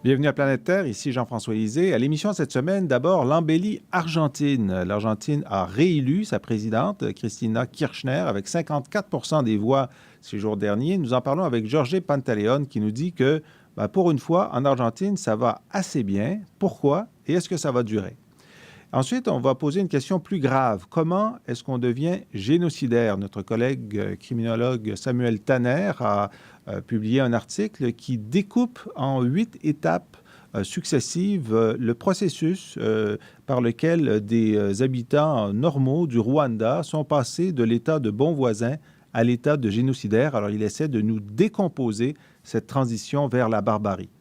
Bienvenue à Planète Terre, ici Jean-François Lisée. À l'émission cette semaine, d'abord l'embellie Argentine. L'Argentine a réélu sa présidente, Cristina Kirchner, avec 54 des voix ces jours derniers. Nous en parlons avec Jorge Pantaleón qui nous dit que, pour une fois, en Argentine, ça va assez bien. Pourquoi et est-ce que ça va durer? Ensuite, on va poser une question plus grave. Comment est-ce qu'on devient génocidaire? Notre collègue criminologue Samuel Tanner a publié un article qui découpe en 8 étapes successives le processus par lequel des habitants normaux du Rwanda sont passés de l'état de bons voisins à l'état de génocidaire. Alors, il essaie de nous décomposer cette transition vers la barbarie.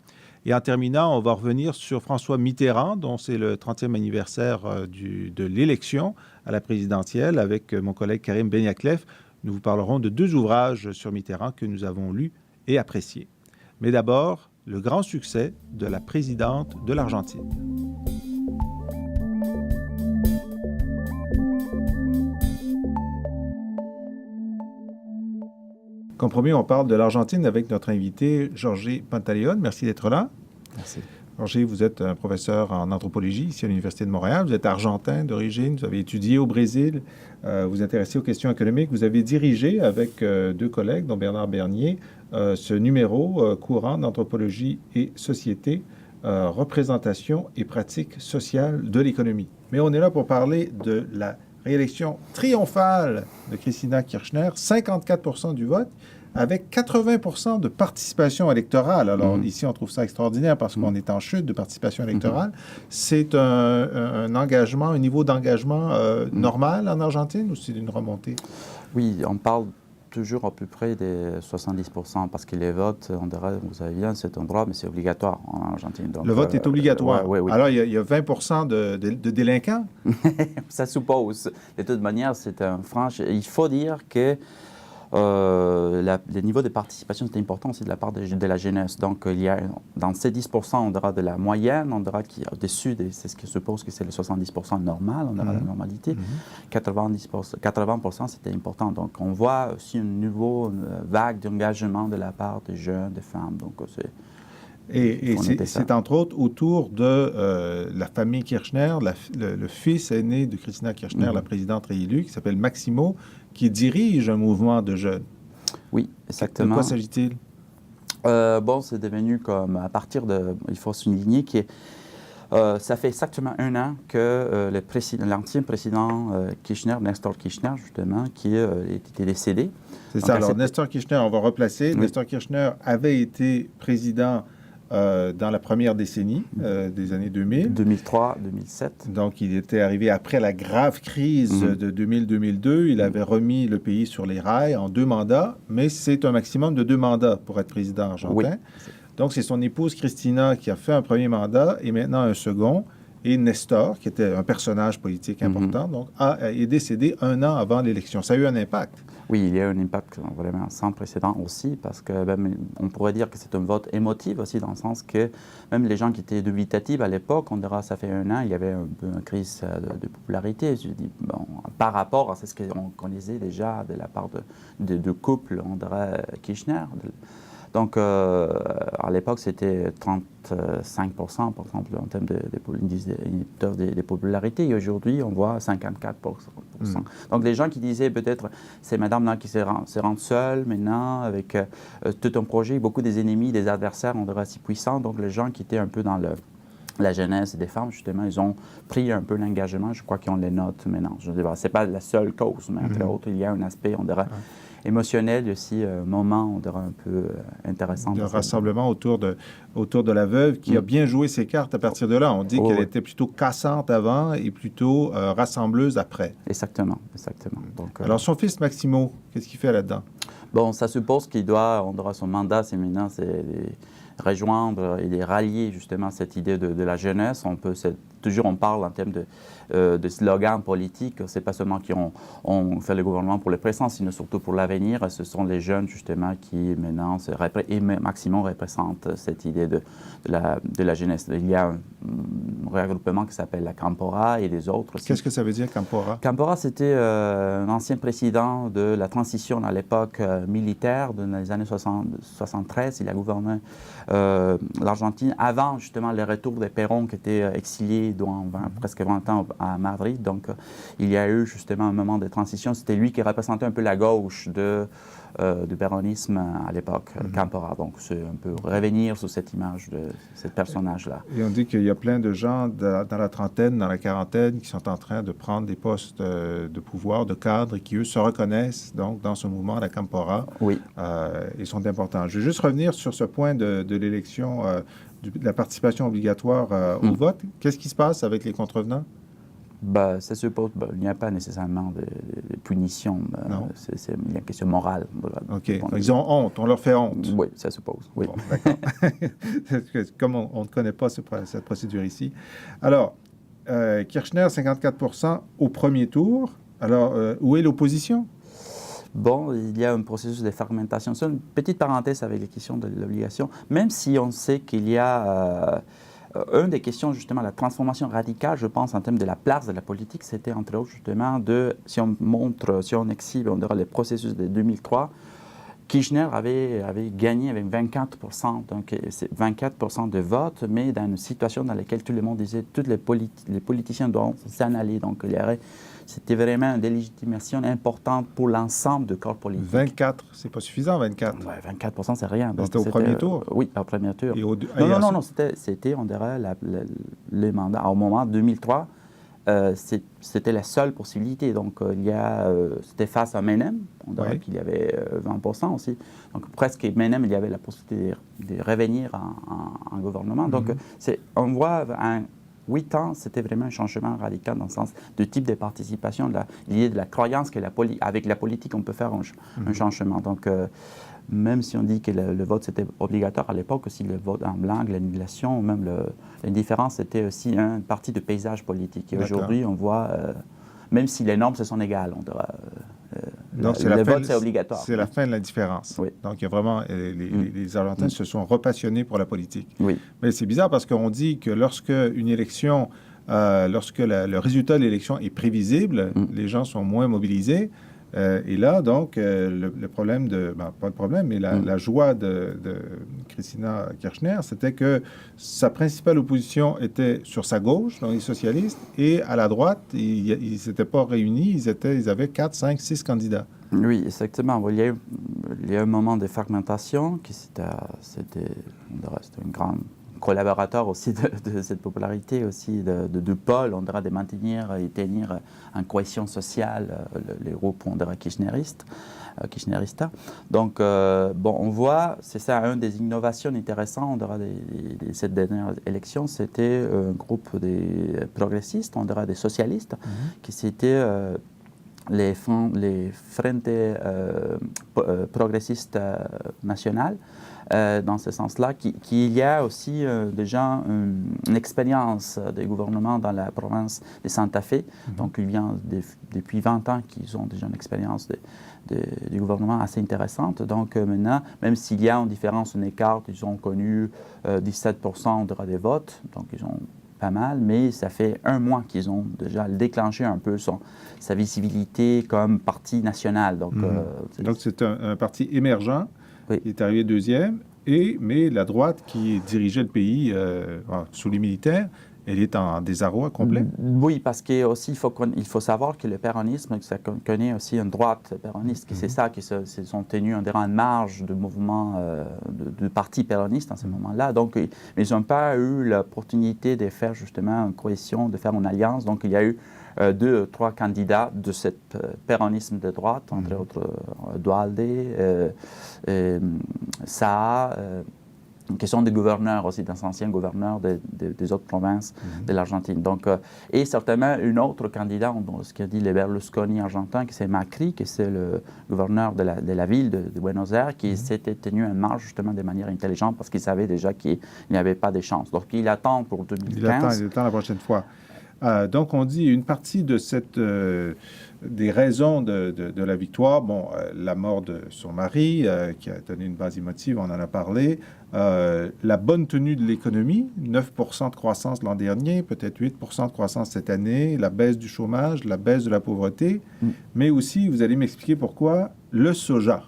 Et en terminant, on va revenir sur François Mitterrand, dont c'est le 30e anniversaire de l'élection à la présidentielle, avec mon collègue Karim Beniaklef. Nous vous parlerons de 2 ouvrages sur Mitterrand que nous avons lus et appréciés. Mais d'abord, le grand succès de la présidente de l'Argentine. Comme promis, on parle de l'Argentine avec notre invité Jorge Pantaleón. Merci d'être là. Merci. Jorge, vous êtes un professeur en anthropologie ici à l'Université de Montréal. Vous êtes argentin d'origine, vous avez étudié au Brésil, vous intéressez aux questions économiques. Vous avez dirigé avec 2 collègues, dont Bernard Bernier, ce numéro courant d'anthropologie et société, représentation et pratique sociale de l'économie. Mais on est là pour parler de la réélection triomphale de Cristina Kirchner, 54 du vote, avec 80 de participation électorale. Alors ici, on trouve ça extraordinaire parce qu'on est en chute de participation électorale. C'est un engagement, un niveau d'engagement normal en Argentine ou c'est une remontée? Oui, on parle toujours à peu près des 70% parce que les votes, on dirait, vous savez bien, c'est un droit, mais c'est obligatoire en Argentine. Donc, le vote est obligatoire. Oui. Alors, il y a 20 de délinquants? Ça suppose. De toute manière, c'est un franche. Il faut dire que le niveau de participation, c'est important aussi de la part de la jeunesse. Donc, il y a dans ces 10%, on dira de la moyenne, on dira qu'il y a au-dessus, c'est ce qui suppose que c'est le 70% normal, on dira la normalité. 80%, c'était important. Donc, on voit aussi un niveau vague d'engagement de la part des jeunes, des femmes. Donc, Et c'est entre autres autour de la famille Kirchner, le fils aîné de Cristina Kirchner, la présidente réélue, qui s'appelle Maximo, qui dirige un mouvement de jeunes. Oui, exactement. De quoi s'agit-il? C'est devenu comme, à partir de, il faut souligner que ça fait exactement 1 an que l'ancien président Kirchner, Nestor Kirchner, justement, qui était décédé. C'est ça. Alors, Nestor Kirchner, on va replacer. Oui. Nestor Kirchner avait été président dans la première décennie des années 2000. 2003-2007. Donc, il était arrivé après la grave crise de 2000-2002. Il avait remis le pays sur les rails en 2 mandats, mais c'est un maximum de 2 mandats pour être président argentin. Oui. Donc, c'est son épouse Cristina qui a fait un premier mandat et maintenant un second. Et Nestor, qui était un personnage politique important, donc, est décédé 1 an avant l'élection. Ça a eu un impact. Oui, il y a eu un impact vraiment sans précédent aussi, parce que même, on pourrait dire que c'est un vote émotif aussi, dans le sens que même les gens qui étaient dubitatifs à l'époque, on dira ça fait 1 an, il y avait un peu une crise de popularité. Je dis, par rapport à ce qu'on connaissait déjà de la part de couples, on dirait Kirchner. Donc, à l'époque, c'était 35%, par exemple, en termes de popularité. Et aujourd'hui, on voit 54%. Donc, les gens qui disaient peut-être, c'est madame-là qui se rend seule maintenant, avec tout un projet, beaucoup des ennemis, des adversaires, on dirait, si puissants. Donc, les gens qui étaient un peu dans la jeunesse des femmes, justement, ils ont pris un peu l'engagement. Je crois qu'ils ont les notes maintenant. Je veux dire, c'est pas la seule cause, mais entre autres, il y a un aspect, on dirait, émotionnel aussi, moment, on dirait un peu intéressant. Le rassemblement autour de la veuve qui a bien joué ses cartes à partir de là. On dit qu'elle était plutôt cassante avant et plutôt rassembleuse après. Exactement. Donc, alors, son fils Maximo, qu'est-ce qu'il fait là-dedans? Bon, ça suppose on doit son mandat, c'est maintenant, c'est rejoindre et les rallier justement cette idée de la jeunesse. On peut toujours on parle en termes de slogans politiques, c'est pas seulement qui ont fait le gouvernement pour le présent, sinon surtout pour l'avenir. Ce sont les jeunes justement qui maintenant et Maximum représente cette idée de la jeunesse. Il y a un regroupement qui s'appelle la Campora et les autres aussi. Qu'est-ce que ça veut dire, Campora? Campora, c'était un ancien président de la transition à l'époque militaire, dans les années 73. Il a gouverné l'Argentine avant justement le retour de Perón qui était exilé dans presque 20 ans à Madrid. Donc, il y a eu justement un moment de transition. C'était lui qui représentait un peu la gauche du péronisme à l'époque, Campora. Donc, c'est un peu revenir sur cette image de ce personnage-là. Et on dit qu'il y a plein de gens dans la trentaine, dans la quarantaine, qui sont en train de prendre des postes de pouvoir, de cadre, et qui, eux, se reconnaissent donc dans ce mouvement, la Campora. Oui. Ils sont importants. Je vais juste revenir sur ce point de l'élection, de la participation obligatoire au vote. Qu'est-ce qui se passe avec les contrevenants? Ça suppose, il n'y a pas nécessairement de punition. C'est une question morale. OK. Ils ont honte. On leur fait honte. Oui, ça suppose. Oui. Bon, d'accord. Comme on ne connaît pas cette procédure ici. Alors, Kirchner, 54% au premier tour. Alors, où est l'opposition? Bon, il y a un processus de fermentation. C'est une petite parenthèse avec les questions de l'obligation. Même si on sait qu'il y a... une des questions, justement, la transformation radicale, je pense, en termes de la place de la politique, c'était entre autres, justement, si on exhibe, on dirait, le processus de 2003, Kirchner avait gagné avec 24%, donc c'est 24% de vote, mais dans une situation dans laquelle tout le monde disait, tous les politiciens doivent s'en aller. Donc, c'était vraiment une délégitimation importante pour l'ensemble du corps politique. 24, c'est pas suffisant, 24. Oui, 24%, c'est rien. C'était au premier tour? Oui, au premier tour. Non, c'était, on dirait, les mandats. Au moment 2003, c'était la seule possibilité. Donc, c'était face à Menem, on dirait qu'il y avait 20% aussi. Donc, presque Menem, il y avait la possibilité de revenir en gouvernement. Donc, on voit... 8 ans, c'était vraiment un changement radical dans le sens de type de participation, l'idée de la croyance qu'avec la politique, on peut faire un changement. Donc, même si on dit que le vote, c'était obligatoire à l'époque, aussi le vote en blanc, l'annulation, même l'indifférence, c'était aussi une partie du paysage politique. Et aujourd'hui, on voit, même si les normes se sont égales, on doit... Donc, le vote, c'est obligatoire. C'est la fin de la différence. Oui. Donc, il y a vraiment... Les Argentins se sont repassionnés pour la politique. Oui. Mais c'est bizarre parce qu'on dit que lorsque une élection, lorsque le résultat de l'élection est prévisible, les gens sont moins mobilisés. Et là, donc, le problème pas le problème, mais la joie de Cristina Kirchner, c'était que sa principale opposition était sur sa gauche, donc les socialistes, et à la droite, ils ne s'étaient pas réunis, ils avaient 4, 5, 6 candidats. Oui, exactement. Il y a eu un moment de fragmentation qui c'était un grand collaborateur aussi de cette popularité aussi de Paul, on dirait de maintenir et tenir en cohésion sociale les groupes, on dirait kirchnerista. Donc, on voit, c'est ça, une des innovations intéressantes, on dirait, de cette dernière élection, c'était un groupe des progressistes, on dirait des socialistes, qui c'était les Frente Progressistes National. Dans ce sens-là, qu'il y a aussi déjà une expérience des gouvernements dans la province de Santa Fe. Donc, il vient depuis 20 ans qu'ils ont déjà une expérience du gouvernement assez intéressante. Donc, maintenant, même s'il y a une différence, un écart, ils ont connu 17% des votes, donc ils ont pas mal, mais ça fait un mois qu'ils ont déjà déclenché un peu sa visibilité comme parti national. Donc, c'est un parti émergent. Oui. Il est arrivé deuxième, mais la droite qui dirigeait le pays sous les militaires, elle est en désarroi complet. Oui, parce qu'il faut savoir que le péronisme, ça connaît aussi une droite péroniste, c'est ça qui se sont tenus en marge du mouvement du parti péroniste en ce moment-là. Donc, mais ils n'ont pas eu l'opportunité de faire justement une cohésion, de faire une alliance. Donc, il y a eu 2 ou 3 candidats de ce péronisme de droite, entre autres Dualde, Saa, question des gouverneurs aussi, des anciens gouverneurs des autres provinces de l'Argentine. Donc, et certainement, une autre candidat, ce qu'a dit le Berlusconi argentin, qui c'est Macri, qui c'est le gouverneur de la ville de Buenos Aires, qui s'était tenu en marche justement de manière intelligente parce qu'il savait déjà qu'il n'y avait pas de chance. Donc, il attend pour 2015. Il attend la prochaine fois. Donc, on dit une partie de des raisons de la victoire, la mort de son mari, qui a donné une base émotive, on en a parlé, la bonne tenue de l'économie, 9% de croissance l'an dernier, peut-être 8% de croissance cette année, la baisse du chômage, la baisse de la pauvreté, mais aussi, vous allez m'expliquer pourquoi, le soja.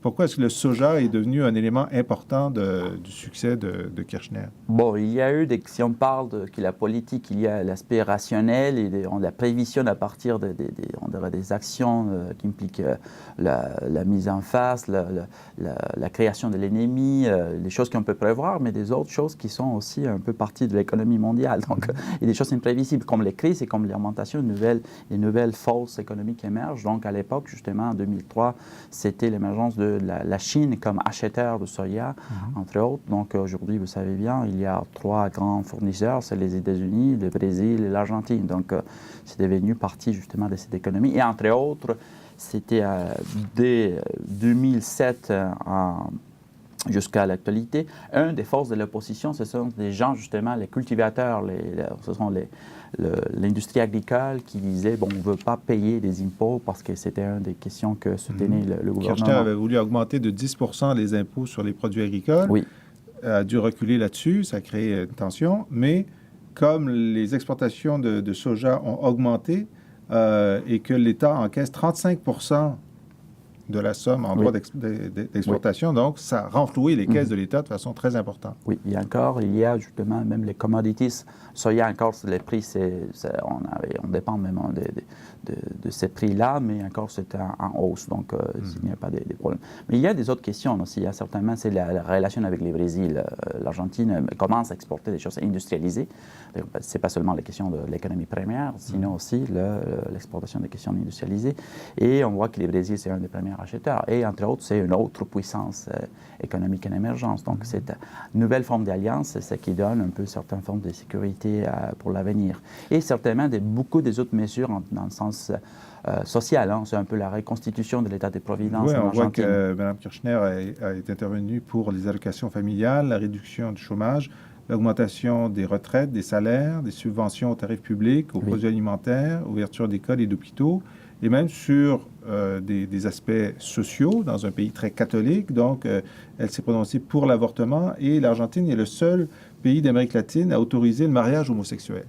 Pourquoi est-ce que le soja est devenu un élément important du succès de Kirchner? Bon, il y a eu, si on parle que la politique, il y a l'aspect rationnel et on la prévisionne à partir des actions qui impliquent la mise en face, la création de l'ennemi, les choses qu'on peut prévoir, mais des autres choses qui sont aussi un peu partie de l'économie mondiale. Donc, il y a des choses imprévisibles, comme les crises et comme l'augmentation des nouvelles forces économiques qui émergent. Donc, à l'époque, justement, en 2003, c'était l'émergence de la Chine comme acheteur de soja, entre autres. Donc, aujourd'hui, vous savez bien, il y a 3 grands fournisseurs, c'est les États-Unis, le Brésil et l'Argentine. Donc, c'est devenu partie, justement, de cette économie. Et entre autres, c'était dès 2007 jusqu'à l'actualité, un des forces de l'opposition, ce sont des gens, justement, les cultivateurs, ce sont l'industrie agricole qui disait, bon, on ne veut pas payer des impôts parce que c'était une des questions que se tenait le gouvernement. Kirchner avait voulu augmenter de 10% les impôts sur les produits agricoles. Oui. A dû reculer là-dessus, ça a créé une tension, mais comme les exportations de soja ont augmenté et que l'État encaisse 35% de la somme en droit d'exportation, donc ça a renfloué les caisses de l'État de façon très importante. Oui, il y a justement même les commodities. Soya encore, les prix, on dépend même de ces prix-là, mais encore c'est en hausse, donc il n'y a pas de problème. Mais il y a des autres questions aussi. Il y a certainement, c'est la relation avec le Brésil. L'Argentine commence à exporter des choses industrialisées. Ce n'est pas seulement la question de l'économie première, sinon aussi l'exportation des questions industrialisées. Et on voit que le Brésil, c'est un des premiers acheteurs. Et entre autres, c'est une autre puissance économique en émergence. Donc, cette nouvelle forme d'alliance, c'est ce qui donne un peu certaines formes de sécurité pour l'avenir. Et certainement, beaucoup des autres mesures dans le sens social. C'est un peu la reconstitution de l'état de providence en Argentine. On voit que Mme Kirchner a été intervenue pour les allocations familiales, la réduction du chômage, l'augmentation des retraites, des salaires, des subventions aux tarifs publics, aux produits alimentaires, ouverture d'écoles et d'hôpitaux, et même sur des aspects sociaux dans un pays très catholique. Donc, elle s'est prononcée pour l'avortement et l'Argentine est le seul pays d'Amérique latine à autoriser le mariage homosexuel.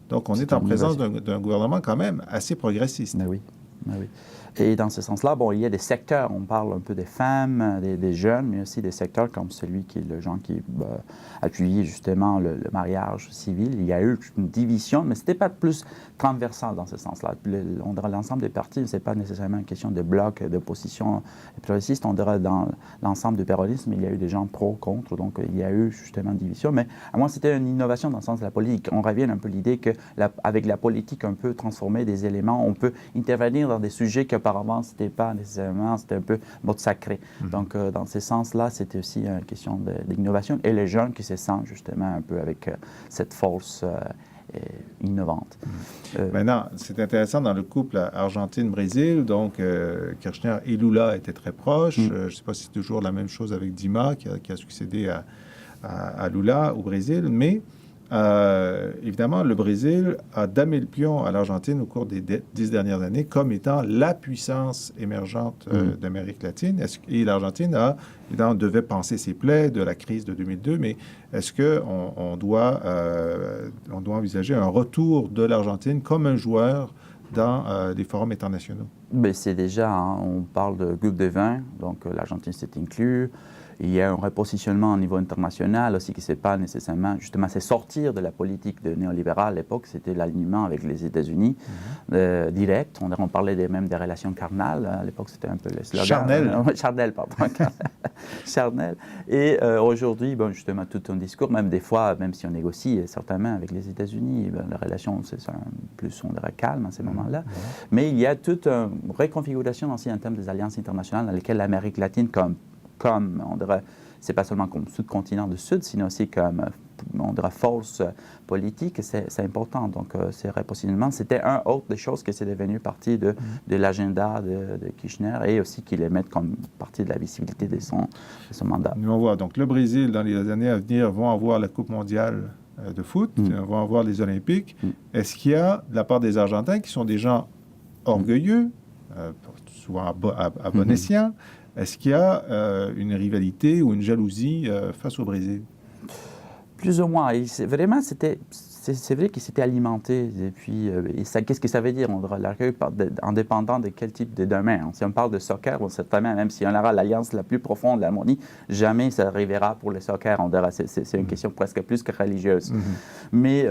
Donc, on est en présence d'un gouvernement quand même assez progressiste. Mais oui, mais oui. Et dans ce sens-là, bon, il y a des secteurs, on parle un peu des femmes, des jeunes, mais aussi des secteurs comme celui qui est le genre qui appuyait justement le mariage civil. Il y a eu une division, mais ce n'était pas plus transversal dans ce sens-là. On dirait l'ensemble des partis, ce n'est pas nécessairement une question de bloc, d'opposition progressiste. On dirait dans l'ensemble du péronisme, il y a eu des gens pro, contre, donc il y a eu justement une division. Mais à moi, c'était une innovation dans le sens de la politique. On revient un peu l'idée qu'avec la politique, on peut transformer des éléments, on peut intervenir dans des sujets qu'auparavant, c'était pas nécessairement, c'était un peu mode sacré. Donc, dans ce sens-là, c'était aussi une question d'innovation. Et les jeunes qui se sentent justement un peu avec cette force innovante. Maintenant, c'est intéressant dans le couple Argentine-Brésil. Donc, Kirchner et Lula étaient très proches. Je ne sais pas si c'est toujours la même chose avec Dilma, qui a succédé à Lula au Brésil. Mais, évidemment, le Brésil a damé le pion à l'Argentine au cours des 10 dernières années comme étant la puissance émergente d'Amérique latine. Et l'Argentine devait penser ses plaies de la crise de 2002, mais est-ce qu'on doit envisager un retour de l'Argentine comme un joueur dans les forums internationaux? Mais c'est déjà, on parle de groupe de 20, donc l'Argentine s'est inclus. Il y a un repositionnement au niveau international aussi qui ne s'est pas nécessairement, justement, c'est sortir de la politique néolibérale à l'époque, c'était l'alignement avec les États-Unis direct. On parlait même des relations carnales. À l'époque, c'était un peu le slogan. Charnel, pardon. Charnel. Et aujourd'hui, bon, justement, tout un discours, même des fois, même si on négocie certainement avec les États-Unis, la relation, c'est plus, on dirait, calme à ces moments-là. Mais il y a toute une reconfiguration aussi en termes des alliances internationales dans lesquelles l'Amérique latine, comme on dirait, c'est pas seulement comme sous-continent du Sud, sinon aussi comme on dirait force politique, c'est important. Donc, c'est possiblement, c'était un autre des choses que c'est devenu partie de l'agenda de Kirchner et aussi qu'il les mette comme partie de la visibilité de son mandat. Nous, on voit donc le Brésil, dans les années à venir, vont avoir la Coupe mondiale de foot, vont avoir les Olympiques. Est-ce qu'il y a, de la part des Argentins, qui sont des gens orgueilleux, souvent à bon escient, est-ce qu'il y a une rivalité ou une jalousie face au Brésil? Plus ou moins. C'est vrai qu'il s'était alimenté. Et puis, qu'est-ce que ça veut dire? On dirait l'accueil indépendant de quel type de domaine. Si on parle de soccer, on sait très bien, même si on aura l'alliance la plus profonde de l'harmonie, jamais ça arrivera pour le soccer. On dirait c'est une question presque plus que religieuse. Mais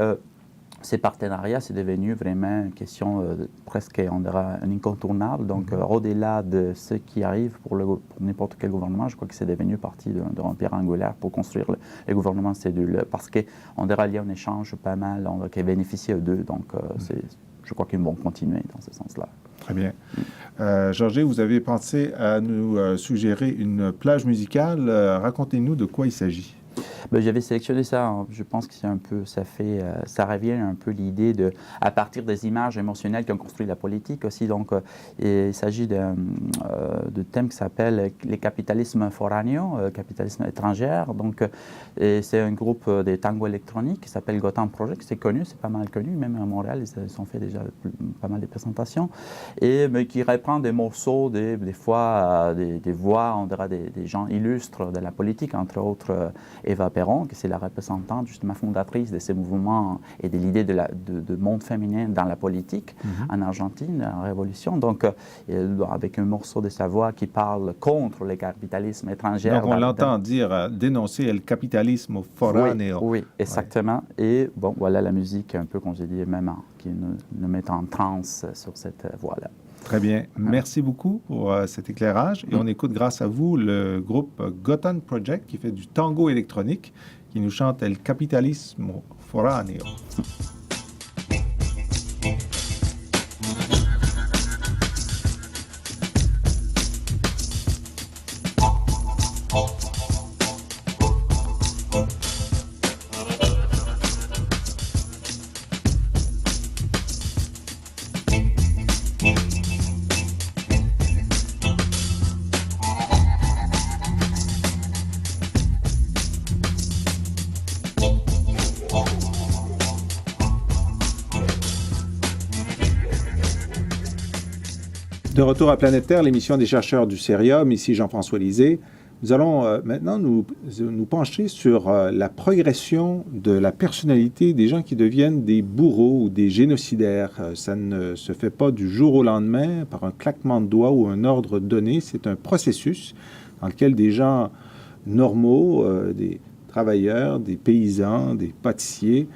ces partenariats, c'est devenu vraiment une question presque, on dirait, un incontournable. Donc, au-delà de ce qui arrive pour n'importe quel gouvernement, je crois que c'est devenu partie d'un pierre angulaire pour construire le gouvernement cédule. Parce qu'on dirait qu'il y a un échange pas mal qui bénéficie aux deux. Donc, je crois qu'ils vont continuer dans ce sens-là. Très bien. Georges, vous avez pensé à nous suggérer une plage musicale. Racontez-nous de quoi il s'agit. J'avais sélectionné ça, je pense que c'est un peu, ça revient un peu l'idée à partir des images émotionnelles qui ont construit la politique aussi. Donc, il s'agit de thème qui s'appelle le capitalisme foráneo, capitalisme étranger. Donc, c'est un groupe de tango électronique qui s'appelle Gotham Project. C'est connu, c'est pas mal connu, même à Montréal, ils ont fait déjà pas mal de présentations. Mais qui reprend des morceaux, des fois, des voix, on dirait des gens illustres de la politique, entre autres Eva Perón, qui c'est la représentante, justement fondatrice de ces mouvements et de l'idée de monde féminin dans la politique en Argentine, en révolution. Donc, avec un morceau de sa voix qui parle contre le capitalisme étranger. Donc, on l'entend dénoncer le capitalisme foráneo. Oui, exactement. Ouais. Et bon, voilà la musique, un peu, comme j'ai dit, même qui nous met en transe sur cette voie-là. Très bien. Merci beaucoup pour cet éclairage. Et on écoute, grâce à vous, le groupe Gotham Project qui fait du tango électronique, qui nous chante El Capitalismo Foráneo. De retour à Planète Terre, l'émission des chercheurs du Cerium, ici Jean-François Lisée. Nous allons maintenant nous pencher sur la progression de la personnalité des gens qui deviennent des bourreaux ou des génocidaires. Ça ne se fait pas du jour au lendemain par un claquement de doigts ou un ordre donné. C'est un processus dans lequel des gens normaux, des travailleurs, des paysans, des pâtissiers,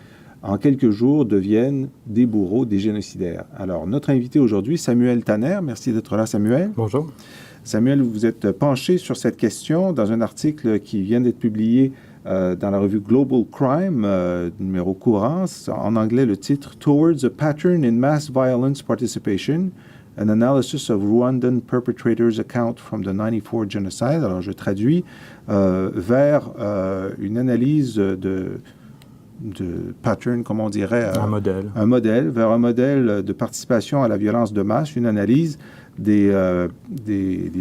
en quelques jours, deviennent des bourreaux, des génocidaires. Alors, notre invité aujourd'hui, Samuel Tanner. Merci d'être là, Samuel. Bonjour. Samuel, vous êtes penché sur cette question dans un article qui vient d'être publié dans la revue Global Crime, numéro courant. En anglais, le titre « Towards a Pattern in Mass Violence Participation, an Analysis of Rwandan Perpetrators' Account from the 94 Genocide ». Alors, je traduis vers une analyse de pattern, comme on dirait. Un modèle. Un modèle, vers un modèle de participation à la violence de masse, une analyse des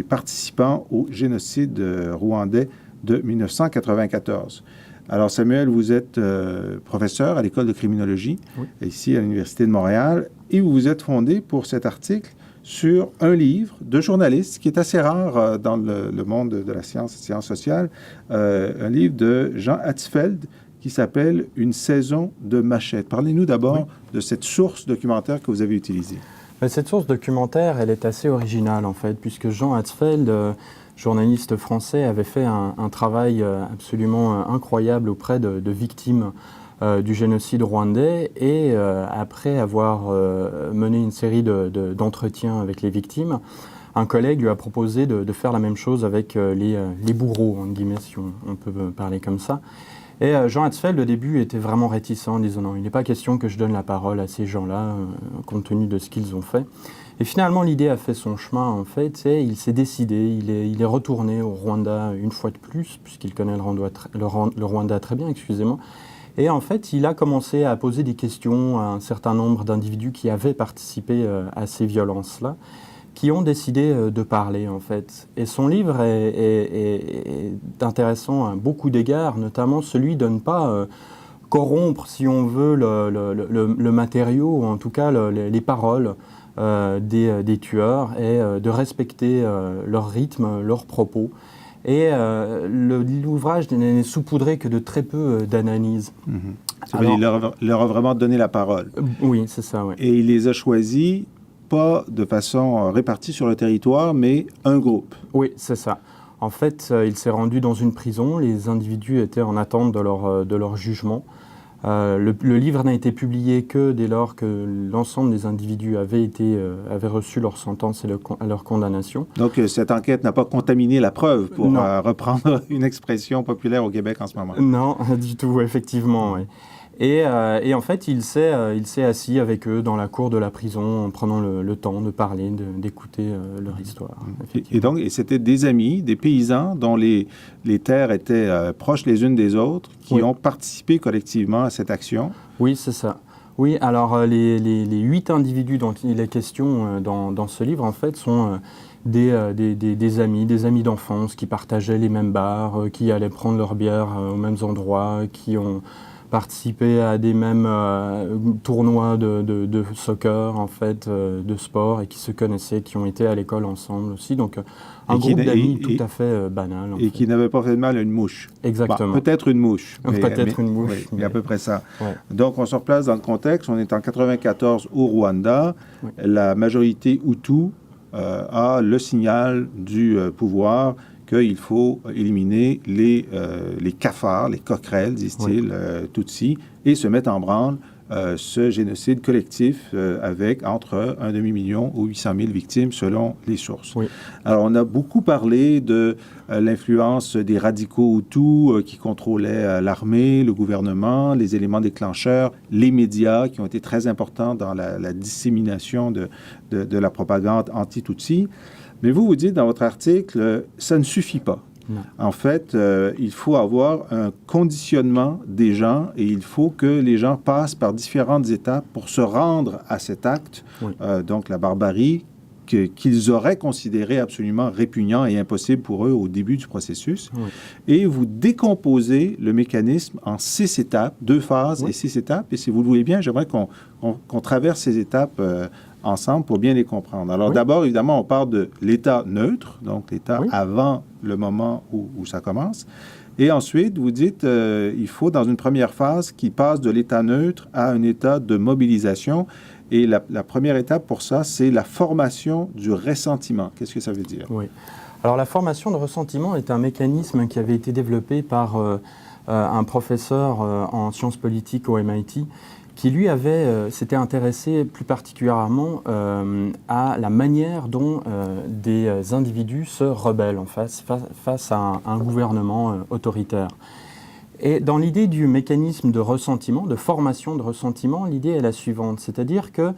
participants au génocide rwandais de 1994. Alors, Samuel, vous êtes professeur à l'École de criminologie, ici à l'Université de Montréal, et vous vous êtes fondé pour cet article sur un livre de journaliste qui est assez rare dans le monde de la science sociale, un livre de Jean Hatzfeld, qui s'appelle « Une saison de machette ». Parlez-nous d'abord de cette source documentaire que vous avez utilisée. Cette source documentaire, elle est assez originale, en fait, puisque Jean Hatzfeld, journaliste français, avait fait un travail absolument incroyable auprès de victimes du génocide rwandais. Et après avoir mené une série d'entretiens avec les victimes, un collègue lui a proposé de faire la même chose avec les bourreaux, en guillemets, si on peut parler comme ça. Et Jean Hatzfeld, au début, était vraiment réticent en disant « Non, il n'est pas question que je donne la parole à ces gens-là, compte tenu de ce qu'ils ont fait ». Et finalement, l'idée a fait son chemin, en fait, et il s'est décidé, il est retourné au Rwanda une fois de plus, puisqu'il connaît le Rwanda très bien, excusez-moi. Et en fait, il a commencé à poser des questions à un certain nombre d'individus qui avaient participé à ces violences-là, qui ont décidé de parler, en fait. Et son livre est intéressant à beaucoup d'égards, notamment celui de ne pas corrompre, si on veut, le matériau, ou en tout cas les paroles des tueurs, et de respecter leur rythme, leurs propos. Et l'ouvrage n'est saupoudré que de très peu d'analyse. Il leur a vraiment donné la parole. Oui, c'est ça, oui. Et il les a choisis pas de façon répartie sur le territoire, mais un groupe. Oui, c'est ça. En fait, il s'est rendu dans une prison. Les individus étaient en attente de leur jugement. Le livre n'a été publié que dès lors que l'ensemble des individus avaient reçu leur sentence et leur condamnation. Donc, cette enquête n'a pas contaminé la preuve, pour reprendre une expression populaire au Québec en ce moment. Non, du tout, effectivement, oui. Et en fait, il s'est assis avec eux dans la cour de la prison en prenant le temps de parler, d'écouter leur histoire. Et c'était des amis, des paysans dont les terres étaient proches les unes des autres, qui ont participé collectivement à cette action. Oui, c'est ça. Oui, alors les 8 individus dont il est question dans ce livre, en fait, sont des amis d'enfance qui partageaient les mêmes bars, qui allaient prendre leur bière aux mêmes endroits, qui ont participé à des mêmes tournois de soccer, en fait, de sport, et qui se connaissaient, qui ont été à l'école ensemble aussi. Donc, un groupe d'amis tout à fait banal. Et qui n'avait pas fait de mal à une mouche. Exactement. Bon, peut-être une mouche. Peut-être une mouche. Oui, mais à peu près ça. Ouais. Donc, on se replace dans le contexte. On est en 1994 au Rwanda. Oui. La majorité Hutu a le signal du pouvoir qu'il faut éliminer les cafards, les coquerelles, disent-ils, Tutsis, et se mettre en branle ce génocide collectif avec entre 1 demi-million ou 800 000 victimes selon les sources. Oui. Alors, on a beaucoup parlé de l'influence des radicaux Hutus qui contrôlaient l'armée, le gouvernement, les éléments déclencheurs, les médias qui ont été très importants dans la dissémination de la propagande anti-Tutsi. Mais vous dites dans votre article, ça ne suffit pas. Non. En fait, il faut avoir un conditionnement des gens et il faut que les gens passent par différentes étapes pour se rendre à cet acte, donc la barbarie, qu'ils auraient considéré absolument répugnant et impossible pour eux au début du processus. Oui. Et vous décomposez le mécanisme en 6 étapes, 2 phases et 6 étapes. Et si vous le voulez bien, j'aimerais qu'on traverse ces étapes ensemble pour bien les comprendre. Alors d'abord, évidemment, on part de l'état neutre, donc l'état avant le moment où ça commence. Et ensuite, vous dites il faut, dans une première phase, qui passe de l'état neutre à un état de mobilisation. Et la première étape pour ça, c'est la formation du ressentiment. Qu'est-ce que ça veut dire? Oui. Alors, la formation de ressentiment est un mécanisme qui avait été développé par un professeur en sciences politiques au MIT qui, lui, s'était intéressé plus particulièrement à la manière dont des individus se rebellent face à un gouvernement autoritaire. Et dans l'idée du mécanisme de ressentiment, de formation de ressentiment, l'idée est la suivante, c'est-à-dire que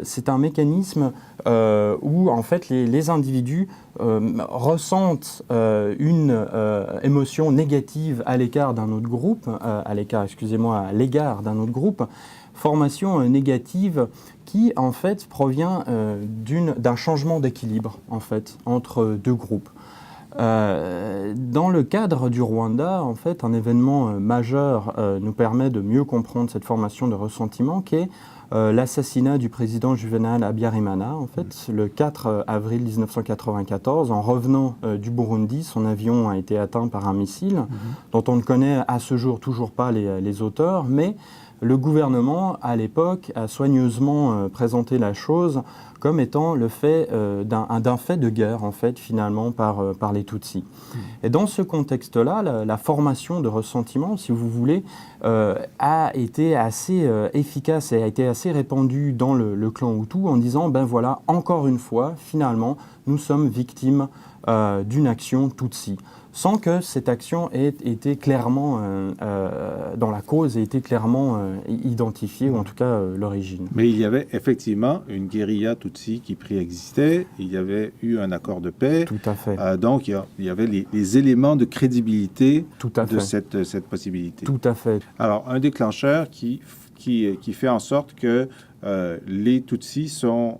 c'est un mécanisme où en fait les individus ressentent une émotion négative à l'égard d'un autre groupe, à l'égard d'un autre groupe, formation négative qui en fait provient d'un changement d'équilibre en fait entre deux groupes. Dans le cadre du Rwanda, en fait, un événement majeur nous permet de mieux comprendre cette formation de ressentiment qui est l'assassinat du président Juvenal Habyarimana. En fait, le 4 avril 1994, en revenant du Burundi, son avion a été atteint par un missile dont on ne connaît à ce jour toujours pas les auteurs, mais le gouvernement, à l'époque, a soigneusement présenté la chose comme étant le fait d'un fait de guerre, en fait, finalement, par les Tutsis. Et dans ce contexte-là, la formation de ressentiment, si vous voulez, a été assez efficace et a été assez répandue dans le clan Hutu en disant, ben voilà, encore une fois, finalement, nous sommes victimes d'une action Tutsi, sans que cette action ait été clairement, dans la cause, ait été clairement identifiée, ou en tout cas l'origine. Mais il y avait effectivement une guérilla Tutsi qui préexistait, il y avait eu un accord de paix. Tout à fait. Donc il y avait les éléments de crédibilité Tout à de fait. cette possibilité. Tout à fait. Alors, un déclencheur qui fait en sorte que les Tutsis sont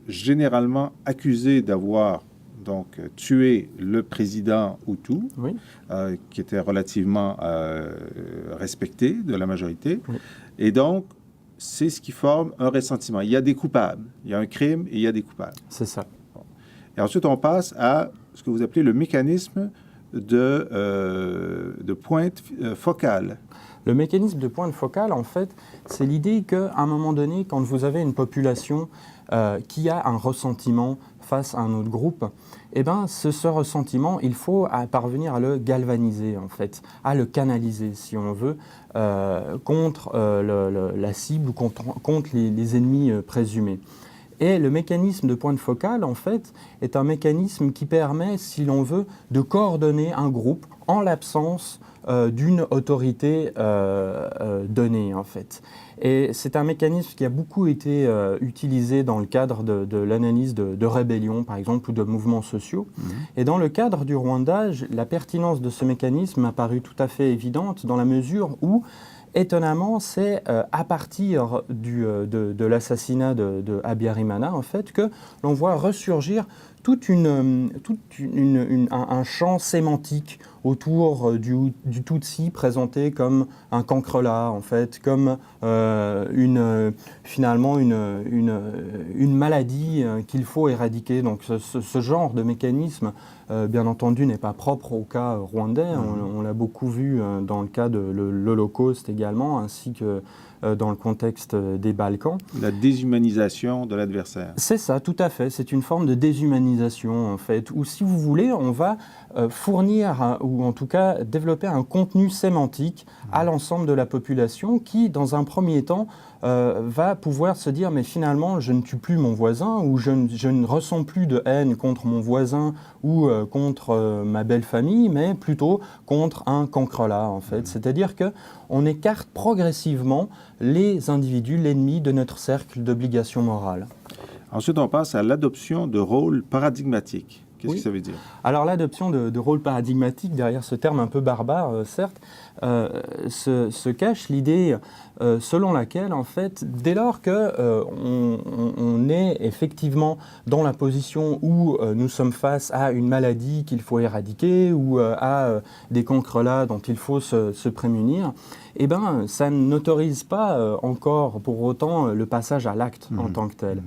généralement accusés d'avoir donc tué le président Hutu, Oui. qui était relativement respecté de la majorité. Oui. Et donc, c'est ce qui forme un ressentiment. Il y a des coupables. Il y a un crime et il y a des coupables. C'est ça. Et ensuite, on passe à ce que vous appelez le mécanisme de pointe focale. Le mécanisme de pointe focale, en fait, c'est l'idée qu'à un moment donné, quand vous avez une population qui a un ressentiment face à un autre groupe, eh ben, ce ressentiment, il faut parvenir à le galvaniser, en fait, à le canaliser, si on veut, contre la cible ou contre les ennemis présumés. Et le mécanisme de pointe focale, en fait, est un mécanisme qui permet, si l'on veut, de coordonner un groupe en l'absence d'une autorité donnée, en fait. Et c'est un mécanisme qui a beaucoup été utilisé dans le cadre de l'analyse de rébellions, par exemple, ou de mouvements sociaux. Et dans le cadre du Rwanda, la pertinence de ce mécanisme m'a paru tout à fait évidente dans la mesure où, étonnamment, c'est à partir de l'assassinat de Habyarimana, en fait, que l'on voit ressurgir un champ sémantique autour du Tutsi présenté comme un cancrelat, en fait, comme finalement une maladie qu'il faut éradiquer. Donc ce genre de mécanisme, bien entendu, n'est pas propre au cas rwandais. On l'a beaucoup vu dans le cas de l'Holocauste également, ainsi que dans le contexte des Balkans. La déshumanisation de l'adversaire. C'est ça, tout à fait. C'est une forme de déshumanisation, en fait, où, si vous voulez, on va fournir, ou en tout cas développer un contenu sémantique à l'ensemble de la population qui, dans un premier temps, va pouvoir se dire « mais finalement, je ne tue plus mon voisin » ou je ne ressens plus de haine contre mon voisin ou contre ma belle famille, mais plutôt contre un cancrelat, en fait. C'est-à-dire qu'on écarte progressivement les individus, l'ennemi de notre cercle d'obligations morales. Ensuite, on passe à l'adoption de rôles paradigmatiques. Qu'est-ce que ça veut dire? Alors l'adoption de rôles paradigmatiques, derrière ce terme un peu barbare, certes, se cache l'idée selon laquelle, en fait, dès lors qu'on est effectivement dans la position où nous sommes face à une maladie qu'il faut éradiquer ou à des cancrelats dont il faut se prémunir, eh ben, ça n'autorise pas encore pour autant le passage à l'acte en tant que tel.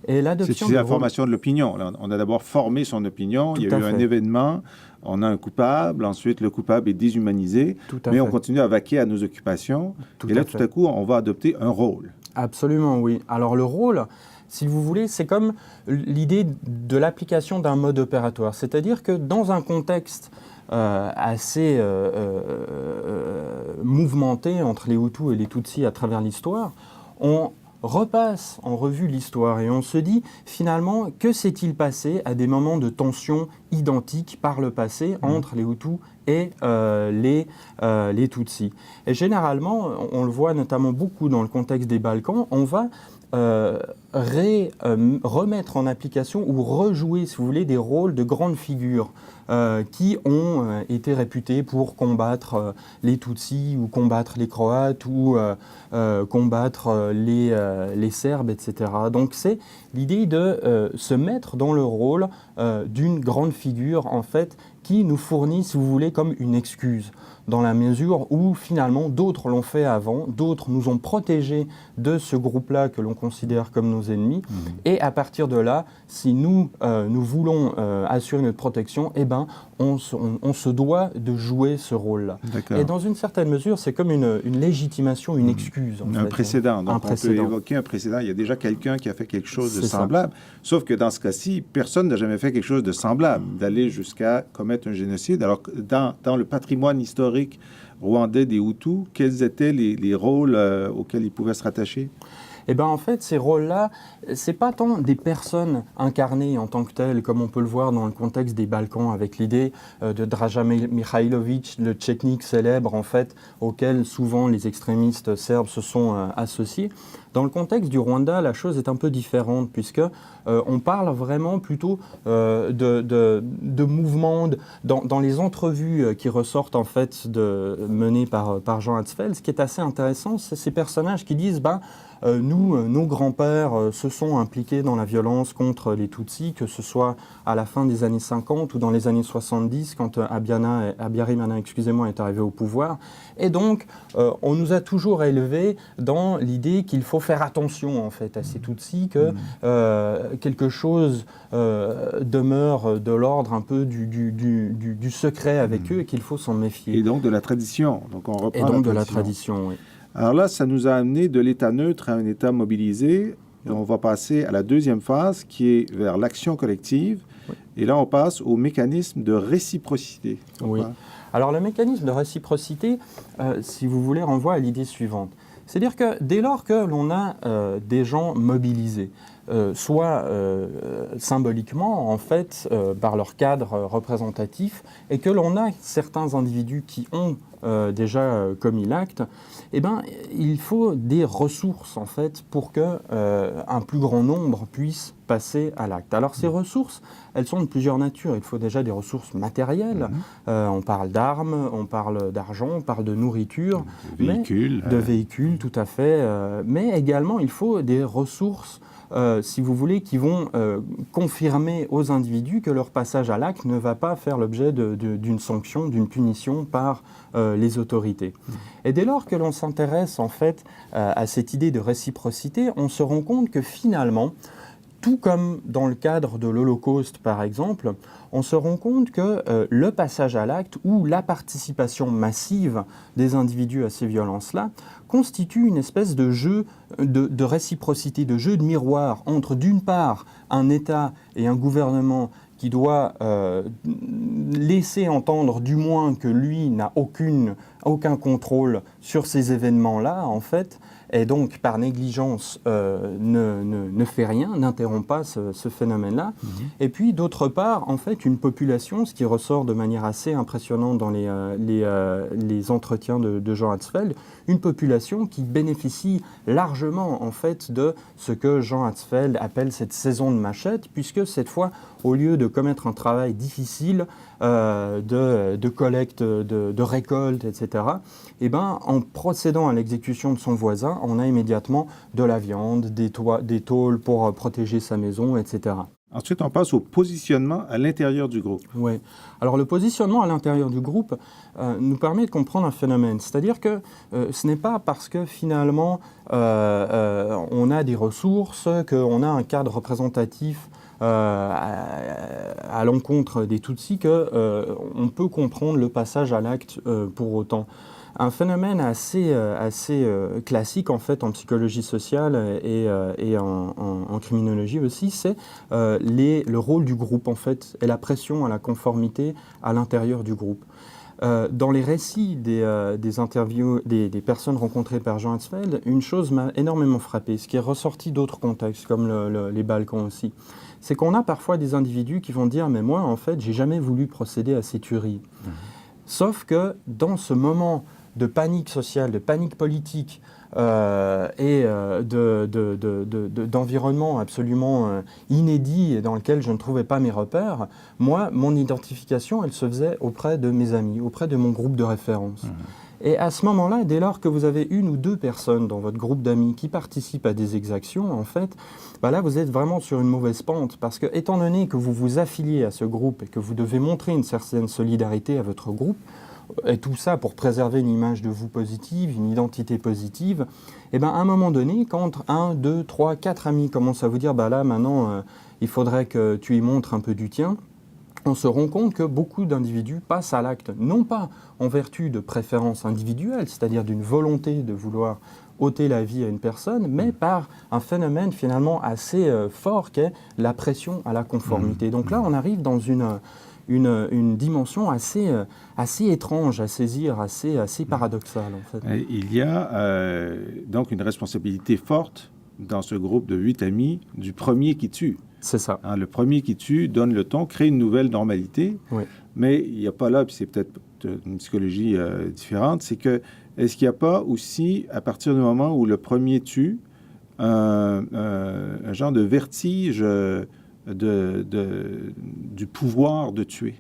Et c'est la formation de l'opinion. On a d'abord formé son opinion, il y a eu un événement, on a un coupable, ensuite le coupable est déshumanisé, mais on continue à vaquer à nos occupations. Et là, tout à coup, on va adopter un rôle. Absolument, oui. Alors le rôle, si vous voulez, c'est comme l'idée de l'application d'un mode opératoire. C'est-à-dire que dans un contexte assez mouvementé entre les Hutus et les Tutsis à travers l'histoire, on repasse en revue l'histoire et on se dit finalement que s'est-il passé à des moments de tension identiques par le passé entre les Hutus et les Tutsis. Et généralement, on le voit notamment beaucoup dans le contexte des Balkans, on va remettre en application ou rejouer, si vous voulez, des rôles de grandes figures qui ont été réputés pour combattre les Tutsis ou combattre les Croates ou combattre les Serbes, etc. Donc c'est l'idée de se mettre dans le rôle d'une grande figure, en fait, qui nous fournit, si vous voulez, comme une excuse, dans la mesure où, finalement, d'autres l'ont fait avant, d'autres nous ont protégés de ce groupe-là que l'on considère comme nos ennemis, et à partir de là, si nous voulons assurer notre protection, eh ben, on se doit de jouer ce rôle-là. Et dans une certaine mesure, c'est comme une légitimation, une excuse. En un fait, précédent. Donc, on peut évoquer un précédent. Il y a déjà quelqu'un qui a fait quelque chose de semblable. Sauf que dans ce cas-ci, personne n'a jamais fait quelque chose de semblable, d'aller jusqu'à commettre un génocide. Alors, dans le patrimoine historique rwandais des Hutus, quels étaient les rôles auxquels ils pouvaient se rattacher? Eh bien, en fait, ces rôles-là, c'est pas tant des personnes incarnées en tant que telles, comme on peut le voir dans le contexte des Balkans, avec l'idée de Draža Mihailović, le Tchétnik célèbre, en fait, auquel souvent les extrémistes serbes se sont associés. Dans le contexte du Rwanda, la chose est un peu différente, puisque on parle vraiment plutôt de mouvements, dans les entrevues qui ressortent en fait menées par Jean Hatzfeld. Ce qui est assez intéressant, c'est ces personnages qui disent nos grands-pères se sont impliqués dans la violence contre les Tutsis, que ce soit à la fin des années 50 ou dans les années 70, quand Habyarimana est arrivé au pouvoir. Et donc, on nous a toujours élevés dans l'idée qu'il faut faire attention en fait à ces Tutsis, que quelque chose demeure de l'ordre un peu du secret avec eux et qu'il faut s'en méfier. Et donc de la tradition. Donc on reprend et donc de la tradition, oui. Alors là, ça nous a amené de l'état neutre à un état mobilisé. Et on va passer à la deuxième phase qui est vers l'action collective. Oui. Et là, on passe au mécanisme de réciprocité. Oui. Alors le mécanisme de réciprocité, si vous voulez, renvoie à l'idée suivante. C'est-à-dire que dès lors que l'on a des gens mobilisés, soit symboliquement, en fait, par leur cadre représentatif, et que l'on a certains individus qui ont déjà commis l'acte, eh ben, il faut des ressources, en fait, pour qu'un plus grand nombre puisse passer à l'acte. Alors, ces ressources, elles sont de plusieurs natures. Il faut déjà des ressources matérielles. On parle d'armes, on parle d'argent, on parle de nourriture. De véhicules, tout à fait. Mais également, il faut des ressources si vous voulez, qui vont confirmer aux individus que leur passage à l'acte ne va pas faire l'objet d'une sanction, d'une punition par les autorités. Et dès lors que l'on s'intéresse en fait à cette idée de réciprocité, on se rend compte que finalement, tout comme dans le cadre de l'Holocauste, par exemple, on se rend compte que le passage à l'acte ou la participation massive des individus à ces violences-là constitue une espèce de jeu de réciprocité, de jeu de miroir entre, d'une part, un État et un gouvernement qui doit laisser entendre du moins que lui n'a aucun contrôle sur ces événements-là, en fait, et donc par négligence ne fait rien, n'interrompt pas ce phénomène-là. Et puis d'autre part, en fait, une population, ce qui ressort de manière assez impressionnante dans les entretiens de Jean Hatzfeld, une population qui bénéficie largement en fait de ce que Jean Hatzfeld appelle cette saison de machette, puisque cette fois, au lieu de commettre un travail difficile de collecte, de récolte, etc., eh ben, en procédant à l'exécution de son voisin, on a immédiatement de la viande, des tôles pour protéger sa maison, etc. Ensuite, on passe au positionnement à l'intérieur du groupe. Oui. Alors, le positionnement à l'intérieur du groupe nous permet de comprendre un phénomène. C'est-à-dire que ce n'est pas parce que finalement on a des ressources, qu'on a un cadre représentatif à l'encontre des Tutsis qu'on peut comprendre le passage à l'acte pour autant. Un phénomène assez classique en fait en psychologie sociale et en criminologie aussi, c'est le rôle du groupe en fait et la pression à la conformité à l'intérieur du groupe. Dans les récits des interviews des personnes rencontrées par Jean Hatzfeld, une chose m'a énormément frappé, ce qui est ressorti d'autres contextes comme les Balkans aussi, c'est qu'on a parfois des individus qui vont dire « mais moi en fait j'ai jamais voulu procéder à ces tueries ». Sauf que dans ce moment de panique sociale, de panique politique et d'environnement absolument inédit et dans lequel je ne trouvais pas mes repères, moi, mon identification, elle se faisait auprès de mes amis, auprès de mon groupe de référence. Et à ce moment-là, dès lors que vous avez une ou deux personnes dans votre groupe d'amis qui participent à des exactions, en fait, là, vous êtes vraiment sur une mauvaise pente parce que, étant donné que vous vous affiliez à ce groupe et que vous devez montrer une certaine solidarité à votre groupe, et tout ça pour préserver une image de vous positive, une identité positive, et à un moment donné, quand 1, 2, 3, 4 amis commencent à vous dire là maintenant il faudrait que tu y montres un peu du tien, on se rend compte que beaucoup d'individus passent à l'acte, non pas en vertu de préférences individuelles, c'est-à-dire d'une volonté de vouloir ôter la vie à une personne, mais par un phénomène finalement assez fort qu'est la pression à la conformité. Donc là, on arrive dans une dimension assez étrange à saisir, assez paradoxale en fait. Il y a donc une responsabilité forte dans ce groupe de 8 amis, du premier qui tue. C'est ça. Hein, le premier qui tue donne le ton, crée une nouvelle normalité. Oui. Mais il n'y a pas là, puis c'est peut-être une psychologie différente, c'est que est-ce qu'il n'y a pas aussi, à partir du moment où le premier tue, un genre de vertige du pouvoir de tuer?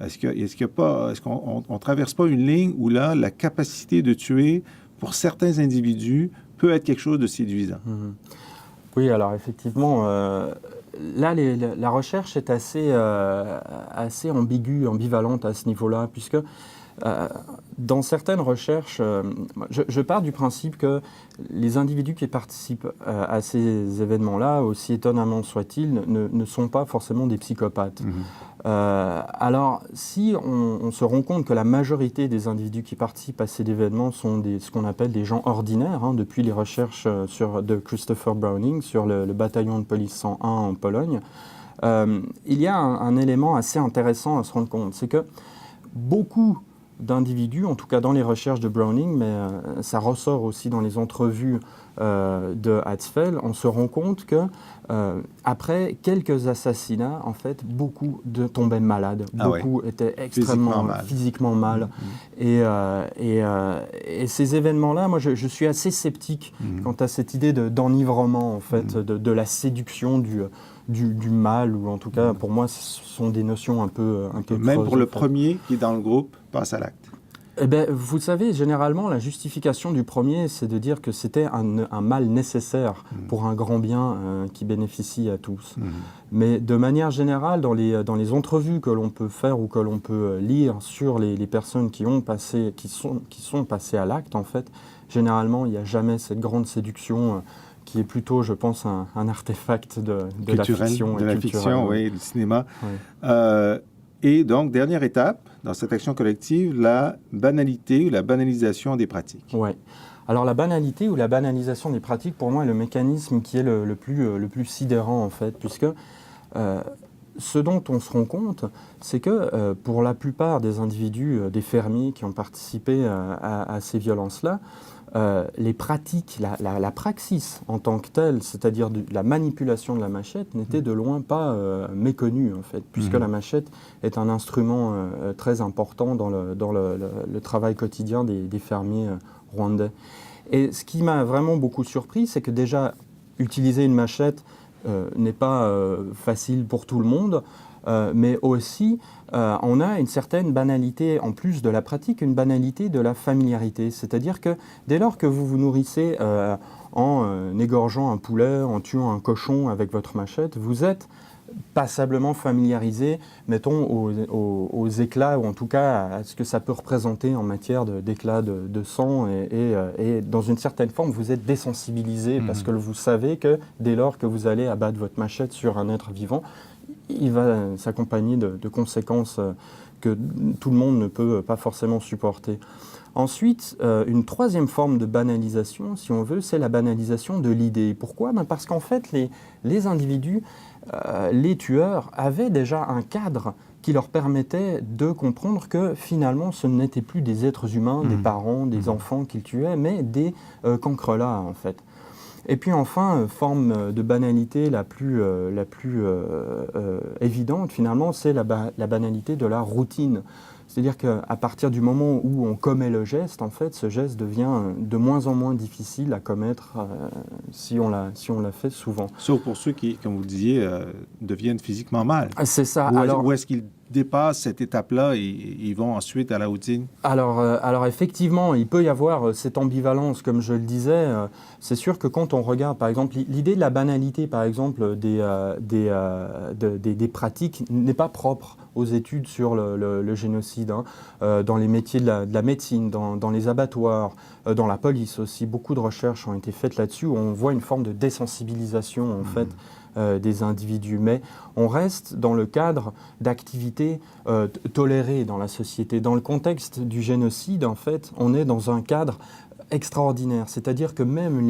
Est-ce qu'on ne traverse pas une ligne où là, la capacité de tuer, pour certains individus, peut être quelque chose de séduisant? Mmh. Oui, alors effectivement, là, la recherche est assez ambiguë, ambivalente à ce niveau-là, puisque dans certaines recherches, je pars du principe que les individus qui participent à ces événements-là, aussi étonnamment soient-ils, ne sont pas forcément des psychopathes. Mmh. Alors, si on se rend compte que la majorité des individus qui participent à ces événements sont ce qu'on appelle des gens ordinaires, hein, depuis les recherches de Christopher Browning sur le bataillon de police 101 en Pologne, il y a un élément assez intéressant à se rendre compte, c'est que beaucoup d'individus, en tout cas dans les recherches de Browning, mais ça ressort aussi dans les entrevues de Hatzfeld, on se rend compte que après quelques assassinats, en fait, beaucoup tombaient malades, beaucoup étaient extrêmement physiquement mal. Et ces événements-là, moi, je suis assez sceptique quant à cette idée d'enivrement, en fait, de la séduction du mal, ou en tout cas, pour moi, ce sont des notions un peu même creuses, pour le premier qui est dans le groupe passe à l'acte. Eh bien, vous savez, généralement, la justification du premier, c'est de dire que c'était un mal nécessaire pour un grand bien qui bénéficie à tous. Mais de manière générale, dans les entrevues que l'on peut faire ou que l'on peut lire sur les personnes qui sont passées à l'acte, en fait, généralement, il n'y a jamais cette grande séduction qui est plutôt, je pense, un artefact de la fiction. De la fiction, oui, du cinéma. Oui. Et donc, dernière étape dans cette action collective, la banalité ou la banalisation des pratiques. Oui. Alors, la banalité ou la banalisation des pratiques, pour moi, est le mécanisme qui est le plus sidérant, en fait, puisque ce dont on se rend compte, c'est que pour la plupart des individus, des fermiers qui ont participé à ces violences-là, les pratiques, la praxis en tant que telle, c'est-à-dire la manipulation de la machette, n'était de loin pas méconnue, en fait, puisque la machette est un instrument très important dans le travail quotidien des fermiers rwandais. Et ce qui m'a vraiment beaucoup surpris, c'est que déjà, utiliser une machette n'est pas facile pour tout le monde, mais aussi on a une certaine banalité, en plus de la pratique, une banalité de la familiarité. C'est-à-dire que dès lors que vous vous nourrissez en égorgeant un poulet, en tuant un cochon avec votre machette, vous êtes passablement familiarisé, mettons, aux éclats, ou en tout cas à ce que ça peut représenter en matière d'éclats de sang, et dans une certaine forme, vous êtes désensibilisé, parce que vous savez que dès lors que vous allez abattre votre machette sur un être vivant, il va s'accompagner de conséquences que tout le monde ne peut pas forcément supporter. Ensuite, une troisième forme de banalisation, si on veut, c'est la banalisation de l'idée. Pourquoi ? Parce qu'en fait, les individus, les tueurs, avaient déjà un cadre qui leur permettait de comprendre que finalement, ce n'étaient plus des êtres humains, des parents, des enfants qu'ils tuaient, mais des cancrelats, en fait. Et puis enfin, forme de banalité la plus évidente, finalement, c'est la banalité de la routine. C'est-à-dire qu'à partir du moment où on commet le geste, en fait, ce geste devient de moins en moins difficile à commettre si on l'a fait souvent. Sauf pour ceux qui, comme vous le disiez, deviennent physiquement mal. C'est ça. Où est-ce qu'ils dépassent cette étape-là et ils vont ensuite à la routine? Alors effectivement, il peut y avoir cette ambivalence, comme je le disais. C'est sûr que quand on regarde, par exemple, l'idée de la banalité, par exemple, des pratiques n'est pas propre aux études sur le génocide, hein. Dans les métiers de la médecine, dans les abattoirs, dans la police aussi. Beaucoup de recherches ont été faites là-dessus, où on voit une forme de désensibilisation, en fait, des individus. Mais on reste dans le cadre d'activités tolérées dans la société. Dans le contexte du génocide, en fait, on est dans un cadre extraordinaire. C'est-à-dire que même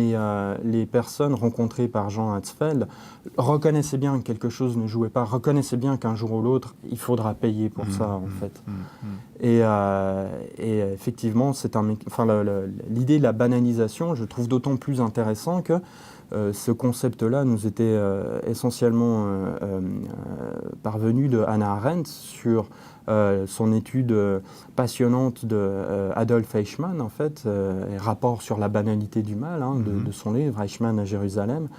les personnes rencontrées par Jean Hatzfeld reconnaissaient bien que quelque chose ne jouait pas, reconnaissaient bien qu'un jour ou l'autre, il faudra payer pour ça, en fait. Et effectivement, l'idée de la banalisation, je trouve d'autant plus intéressant que ce concept-là nous était essentiellement parvenu de Hannah Arendt sur son étude passionnante de Adolf Eichmann, en fait, rapport sur la banalité du mal, de son livre Eichmann à Jérusalem.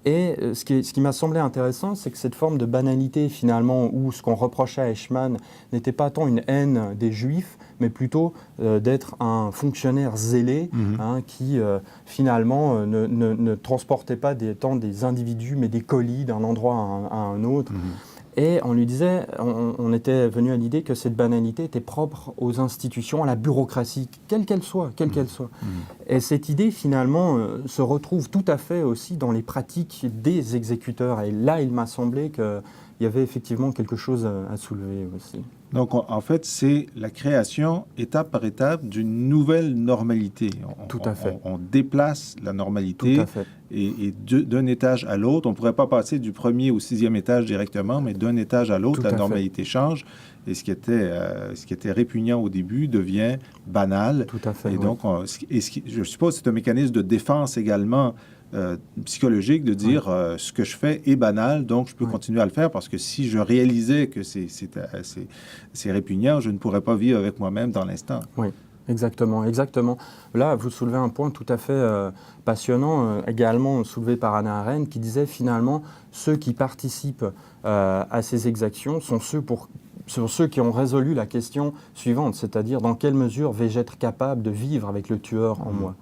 Et ce qui m'a semblé intéressant, c'est que cette forme de banalité, finalement, où ce qu'on reprochait à Eichmann n'était pas tant une haine des Juifs, mais plutôt d'être un fonctionnaire zélé qui, finalement, ne transportait pas tant des individus, mais des colis d'un endroit à un autre. Et on lui disait, on était venu à l'idée que cette banalité était propre aux institutions, à la bureaucratie, quelle qu'elle soit. Et cette idée, finalement, se retrouve tout à fait aussi dans les pratiques des exécuteurs. Et là, il m'a semblé qu'il y avait effectivement quelque chose à soulever aussi. Donc, en fait, c'est la création, étape par étape, d'une nouvelle normalité. Tout à fait. On déplace la normalité. Tout à fait. Et d'un étage à l'autre, on ne pourrait pas passer du 1er au 6e étage directement, mais d'un étage à l'autre, la normalité change. Et ce qui était répugnant au début devient banal. Tout à fait. Et donc, je suppose que c'est un mécanisme de défense également psychologique de dire ce que je fais est banal, donc je peux continuer à le faire parce que si je réalisais que c'est répugnant, je ne pourrais pas vivre avec moi-même dans l'instant. Oui. Exactement. Là, vous soulevez un point tout à fait passionnant, également soulevé par Hannah Arendt, qui disait finalement ceux qui participent à ces exactions sont ceux qui ont résolu la question suivante, c'est-à-dire dans quelle mesure vais-je être capable de vivre avec le tueur en moi.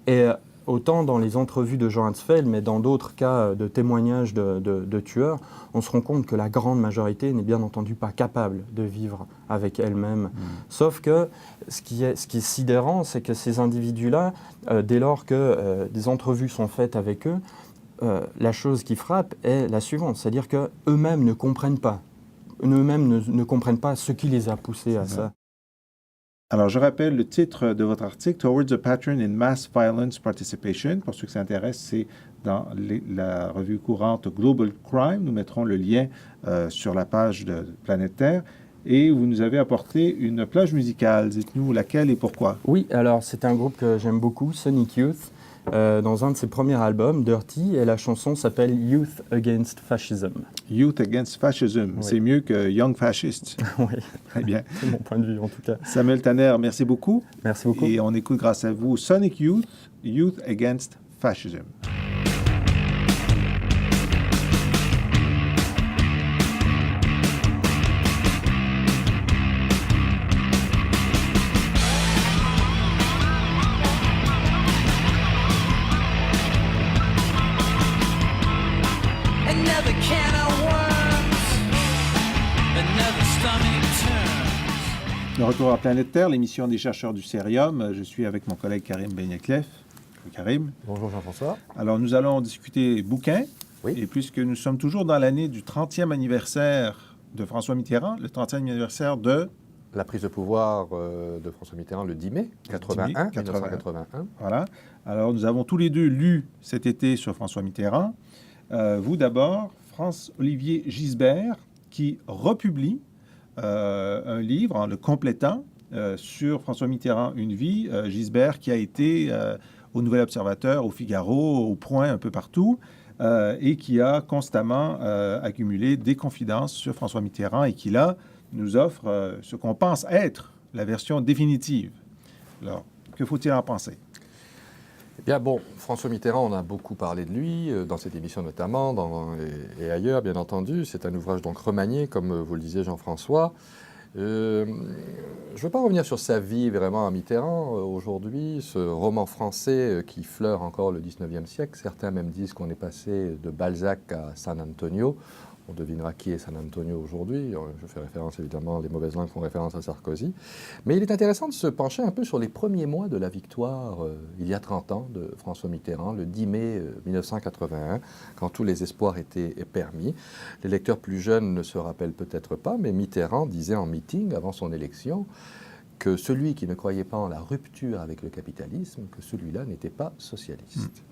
Et autant dans les entrevues de Jean Hatzfeld, mais dans d'autres cas de témoignages de tueurs, on se rend compte que la grande majorité n'est bien entendu pas capable de vivre avec elle-même. Sauf que ce qui est sidérant, c'est que ces individus-là, dès lors que des entrevues sont faites avec eux, la chose qui frappe est la suivante, c'est-à-dire qu'eux-mêmes ne comprennent pas. Eux-mêmes ne comprennent pas ce qui les a poussés à ça. Alors, je rappelle le titre de votre article, Towards a Pattern in Mass Violence Participation. Pour ceux que ça intéresse, c'est dans la revue courante Global Crime. Nous mettrons le lien sur la page de Planète Terre. Et vous nous avez apporté une plage musicale. Dites-nous laquelle et pourquoi. Oui, alors c'est un groupe que j'aime beaucoup, Sonic Youth. Dans un de ses premiers albums, Dirty, et la chanson s'appelle Youth Against Fascism. Youth Against Fascism, c'est mieux que Young Fascist. Oui, très bien. C'est mon point de vue en tout cas. Samuel Tanner, merci beaucoup. Merci beaucoup. Et on écoute grâce à vous Sonic Youth, Youth Against Fascism. De retour à Planète Terre, l'émission des chercheurs du Cérium. Je suis avec mon collègue Karim Benyekleff. Karim. Bonjour Jean-François. Alors, nous allons discuter bouquins. Oui. Et puisque nous sommes toujours dans l'année du 30e anniversaire de François Mitterrand, le 30e anniversaire de... La prise de pouvoir de François Mitterrand le 10 mai 1981. Voilà. Alors, nous avons tous les deux lu cet été sur François Mitterrand. Vous d'abord, France-Olivier Gisbert, qui republie un livre en le complétant sur François Mitterrand, Une vie. Gisbert qui a été au Nouvel Observateur, au Figaro, au Point, un peu partout, et qui a constamment accumulé des confidences sur François Mitterrand et qui, là, nous offre ce qu'on pense être la version définitive. Alors, que faut-il en penser? Eh bien, bon, François Mitterrand, on a beaucoup parlé de lui, dans cette émission notamment, et ailleurs, bien entendu. C'est un ouvrage donc remanié, comme vous le disiez, Jean-François. Je ne veux pas revenir sur sa vie vraiment à Mitterrand aujourd'hui, ce roman français qui fleure encore le 19e siècle. Certains même disent qu'on est passé de Balzac à San Antonio. On devinera qui est San Antonio aujourd'hui. Je fais référence, évidemment, les mauvaises langues font référence à Sarkozy. Mais il est intéressant de se pencher un peu sur les premiers mois de la victoire, il y a 30 ans, de François Mitterrand, le 10 mai 1981, quand tous les espoirs étaient permis. Les lecteurs plus jeunes ne se rappellent peut-être pas, mais Mitterrand disait en meeting, avant son élection, que celui qui ne croyait pas en la rupture avec le capitalisme, que celui-là n'était pas socialiste.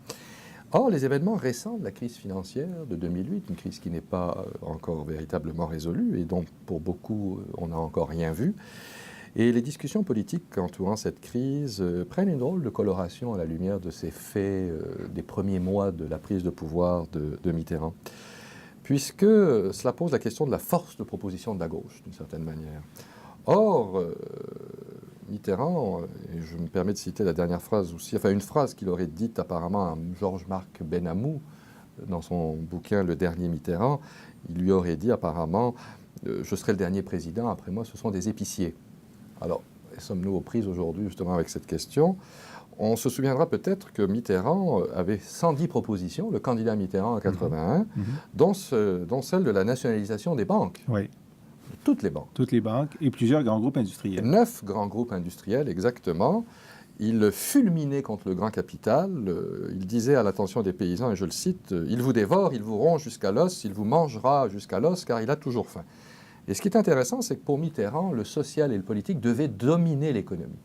Or, les événements récents de la crise financière de 2008, une crise qui n'est pas encore véritablement résolue et dont pour beaucoup on n'a encore rien vu, et les discussions politiques entourant cette crise prennent une drôle de coloration à la lumière de ces faits des premiers mois de la prise de pouvoir de Mitterrand, puisque cela pose la question de la force de proposition de la gauche, d'une certaine manière. Or, Mitterrand, et je me permets de citer la dernière phrase aussi, enfin une phrase qu'il aurait dite apparemment à Georges-Marc Benamou dans son bouquin Le Dernier Mitterrand, il lui aurait dit apparemment « Je serai le dernier président, après moi ce sont des épiciers ». Alors, sommes-nous aux prises aujourd'hui justement avec cette question? On se souviendra peut-être que Mitterrand avait 110 propositions, le candidat Mitterrand en 81, dont celle de la nationalisation des banques. Oui. Toutes les banques. Toutes les banques et plusieurs grands groupes industriels. 9 grands groupes industriels, exactement. Il fulminait contre le grand capital. Il disait à l'attention des paysans, et je le cite, « Il vous dévore, il vous ronge jusqu'à l'os, il vous mangera jusqu'à l'os, car il a toujours faim. » Et ce qui est intéressant, c'est que pour Mitterrand, le social et le politique devaient dominer l'économie.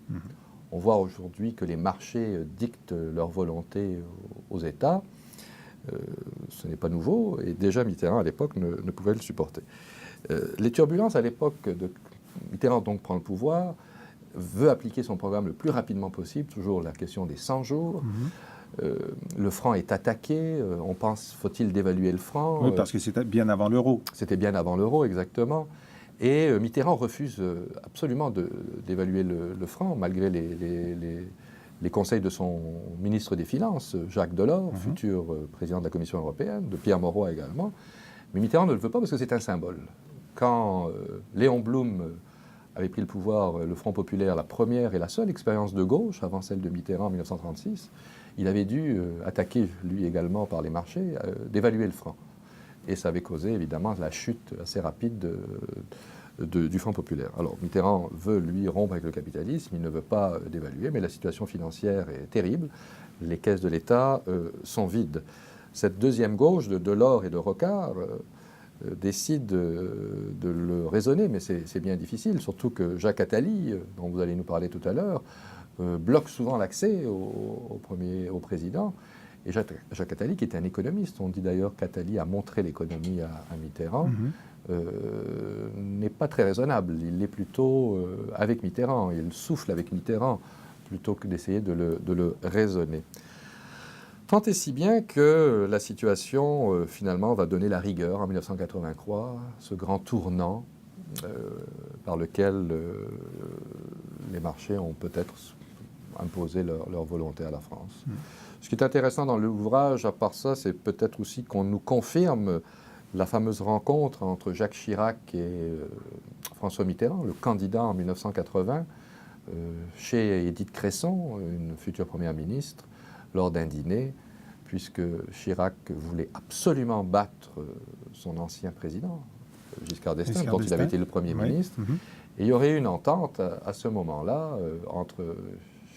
On voit aujourd'hui que les marchés dictent leur volonté aux États. Ce n'est pas nouveau, et déjà Mitterrand, à l'époque, ne pouvait le supporter. Les turbulences à l'époque de Mitterrand donc prend le pouvoir, veut appliquer son programme le plus rapidement possible, toujours la question des 100 jours. Le franc est attaqué, on pense, faut-il dévaluer le franc? Oui, parce que c'était bien avant l'euro. C'était bien avant l'euro, exactement. Et Mitterrand refuse absolument d'évaluer le franc, malgré les conseils de son ministre des Finances, Jacques Delors, futur président de la Commission européenne, de Pierre Mauroy également. Mais Mitterrand ne le veut pas parce que c'est un symbole. Quand Léon Blum avait pris le pouvoir, le Front populaire, la première et la seule expérience de gauche, avant celle de Mitterrand en 1936, il avait dû attaquer, lui également par les marchés, d'évaluer le franc. Et ça avait causé évidemment la chute assez rapide du Front populaire. Alors Mitterrand veut, lui, rompre avec le capitalisme, il ne veut pas dévaluer, mais la situation financière est terrible. Les caisses de l'État sont vides. Cette deuxième gauche de Delors et de Rocard décide de le raisonner, mais c'est bien difficile, surtout que Jacques Attali, dont vous allez nous parler tout à l'heure, bloque souvent l'accès au président. Et Jacques Attali, qui était un économiste, on dit d'ailleurs qu'Attali a montré l'économie à Mitterrand, n'est pas très raisonnable. Il est plutôt avec Mitterrand, il souffle avec Mitterrand, plutôt que d'essayer de le raisonner. Tant et si bien que la situation, finalement, va donner la rigueur en 1983, ce grand tournant par lequel les marchés ont peut-être imposé leur volonté à la France. Ce qui est intéressant dans l'ouvrage, à part ça, c'est peut-être aussi qu'on nous confirme la fameuse rencontre entre Jacques Chirac et François Mitterrand, le candidat en 1980, chez Édith Cresson, une future première ministre, lors d'un dîner, puisque Chirac voulait absolument battre son ancien président, Giscard d'Estaing, dont il avait été le Premier ministre. Et il y aurait eu une entente à ce moment-là entre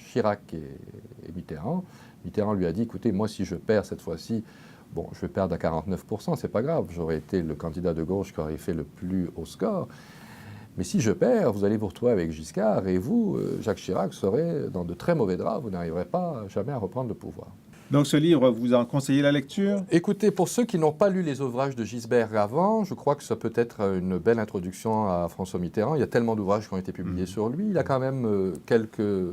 Chirac et Mitterrand. Mitterrand lui a dit, écoutez, moi si je perds cette fois-ci, bon, je vais perdre à 49%, c'est pas grave, j'aurais été le candidat de gauche qui aurait fait le plus haut score. Mais si je perds, vous allez vous retrouver avec Giscard et vous, Jacques Chirac, serez dans de très mauvais draps, vous n'arriverez pas jamais à reprendre le pouvoir. Donc ce livre, vous en conseillez la lecture? Écoutez, pour ceux qui n'ont pas lu les ouvrages de Gisbert avant, je crois que ça peut être une belle introduction à François Mitterrand. Il y a tellement d'ouvrages qui ont été publiés sur lui. Il a quand même quelques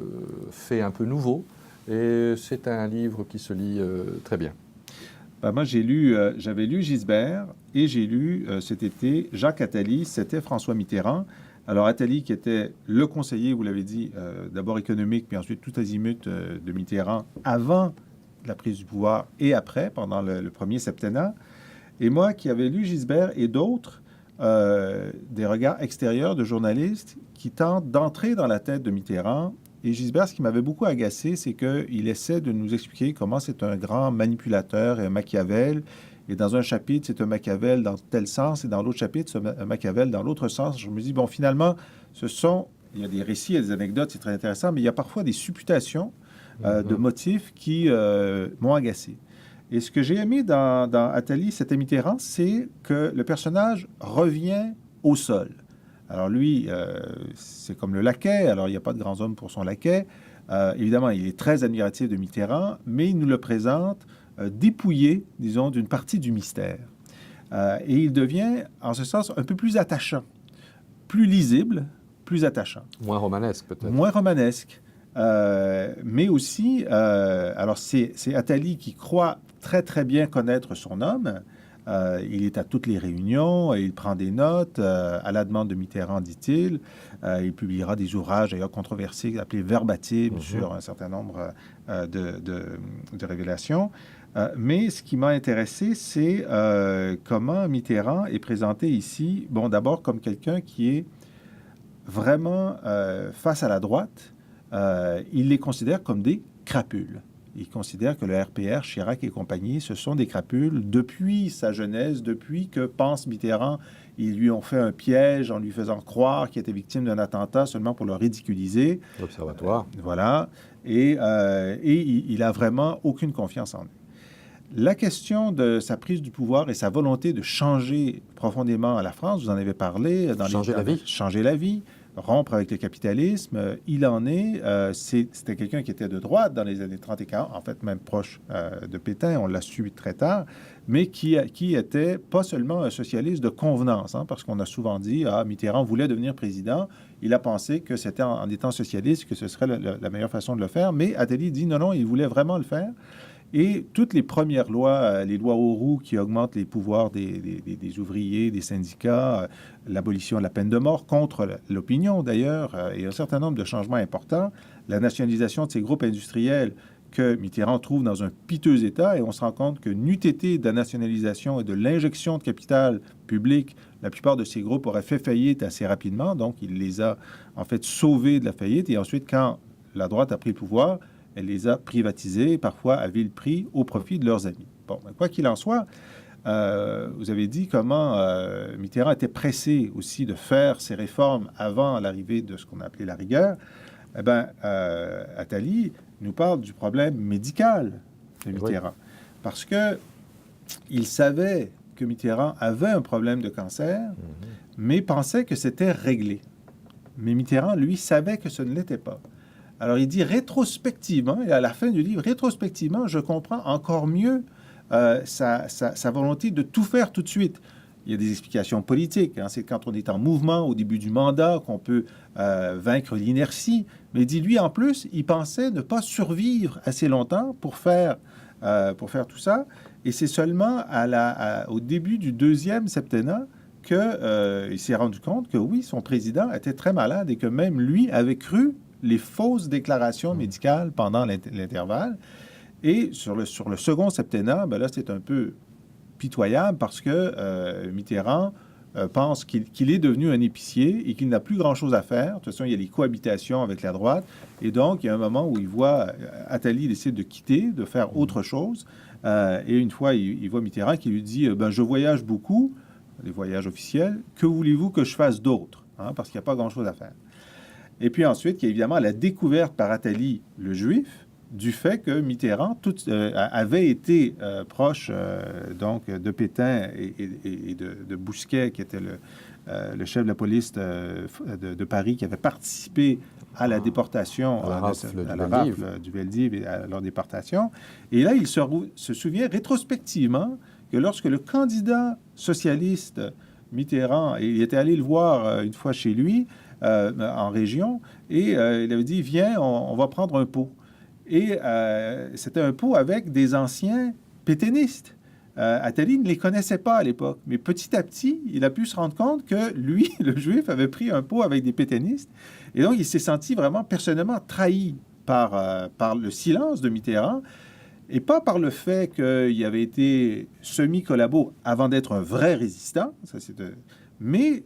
faits un peu nouveaux. Et c'est un livre qui se lit très bien. Ben moi, j'avais lu Gisbert et j'ai lu cet été Jacques Attali, c'était François Mitterrand. Alors Attali, qui était le conseiller, vous l'avez dit, d'abord économique, puis ensuite tout azimut de Mitterrand, avant la prise du pouvoir et après, pendant le premier septennat. Et moi, qui avais lu Gisbert et d'autres, des regards extérieurs de journalistes qui tentent d'entrer dans la tête de Mitterrand. Et Gisbert, ce qui m'avait beaucoup agacé, c'est qu'il essaie de nous expliquer comment c'est un grand manipulateur et un Machiavel. Et dans un chapitre, c'est un Machiavel dans tel sens, et dans l'autre chapitre, c'est un Machiavel dans l'autre sens. Je me dis, bon, finalement, il y a des récits, il y a des anecdotes, c'est très intéressant, mais il y a parfois des supputations de motifs qui m'ont agacé. Et ce que j'ai aimé dans Attali, c'était Mitterrand, c'est que le personnage revient au sol. Alors lui, c'est comme le laquais. Alors il n'y a pas de grands hommes pour son laquais. Évidemment, il est très admiratif de Mitterrand, mais il nous le présente dépouillé, disons, d'une partie du mystère. Et il devient, en ce sens, un peu plus attachant, plus lisible, plus attachant. Moins romanesque, peut-être. Moins romanesque. Mais aussi, alors c'est Attali qui croit très, très bien connaître son homme. Il est à toutes les réunions, il prend des notes. À la demande de Mitterrand, dit-il, il publiera des ouvrages d'ailleurs controversés appelés verbatim sur un certain nombre de révélations. Mais ce qui m'a intéressé, c'est comment Mitterrand est présenté ici, bon, d'abord comme quelqu'un qui est vraiment face à la droite. Il les considère comme des crapules. Il considère que le RPR, Chirac et compagnie, ce sont des crapules depuis sa jeunesse, depuis que, pense Mitterrand, ils lui ont fait un piège en lui faisant croire qu'il était victime d'un attentat seulement pour le ridiculiser. L'Observatoire. Voilà. Et il n'a vraiment aucune confiance en lui. La question de sa prise du pouvoir et sa volonté de changer profondément la France, vous en avez parlé. Changer la vie. Changer la vie, rompre avec le capitalisme, il en est. C'était quelqu'un qui était de droite dans les années 30 et 40, en fait même proche de Pétain, on l'a su très tard, mais qui était pas seulement un socialiste de convenance, hein, parce qu'on a souvent dit, Mitterrand voulait devenir président, il a pensé que c'était en étant socialiste que ce serait la meilleure façon de le faire, mais Attali dit non, il voulait vraiment le faire. Et toutes les premières lois, les lois Auroux qui augmentent les pouvoirs des ouvriers, des syndicats, l'abolition de la peine de mort contre l'opinion d'ailleurs, et un certain nombre de changements importants, la nationalisation de ces groupes industriels que Mitterrand trouve dans un piteux état, et on se rend compte que n'eût été de la nationalisation et de l'injection de capital public, la plupart de ces groupes auraient fait faillite assez rapidement, donc il les a en fait sauvés de la faillite, et ensuite quand la droite a pris le pouvoir, elle les a privatisés, parfois à vil prix, au profit de leurs amis. Bon, quoi qu'il en soit, vous avez dit comment Mitterrand était pressé aussi de faire ces réformes avant l'arrivée de ce qu'on a appelé la rigueur. Eh bien, Attali nous parle du problème médical de Mitterrand. Parce que il savait que Mitterrand avait un problème de cancer, mais pensait que c'était réglé. Mais Mitterrand, lui, savait que ce ne l'était pas. Alors, il dit rétrospectivement, et à la fin du livre, rétrospectivement, je comprends encore mieux sa volonté de tout faire tout de suite. Il y a des explications politiques. Hein, c'est quand on est en mouvement au début du mandat qu'on peut vaincre l'inertie. Mais il dit, lui, en plus, il pensait ne pas survivre assez longtemps pour faire tout ça. Et c'est seulement au début du deuxième septennat qu'il s'est rendu compte que, oui, son président était très malade et que même lui avait cru les fausses déclarations médicales pendant l'intervalle. Et sur le second septennat, ben là, c'est un peu pitoyable parce que Mitterrand pense qu'il est devenu un épicier et qu'il n'a plus grand-chose à faire. De toute façon, il y a les cohabitations avec la droite. Et donc, il y a un moment où il voit Attali décide de quitter, de faire autre chose. Et une fois, il voit Mitterrand qui lui dit je voyage beaucoup, les voyages officiels. Que voulez-vous que je fasse d'autre, hein, parce qu'il n'y a pas grand-chose à faire. Et puis ensuite, il y a évidemment la découverte par Attali, le juif, du fait que Mitterrand avait été proche donc de Pétain et de Bousquet, qui était le chef de la police de Paris, qui avait participé à la déportation, à la rafle du Veldiv et à leur déportation. Et là, il se souvient rétrospectivement que lorsque le candidat socialiste Mitterrand, il était allé le voir une fois chez lui, en région, et il avait dit, viens, on va prendre un pot. Et c'était un pot avec des anciens pétainistes. Attali ne les connaissait pas à l'époque, mais petit à petit, il a pu se rendre compte que lui, le juif, avait pris un pot avec des pétainistes. Et donc, il s'est senti vraiment personnellement trahi par le silence de Mitterrand, et pas par le fait qu'il avait été semi-collabo avant d'être un vrai résistant, mais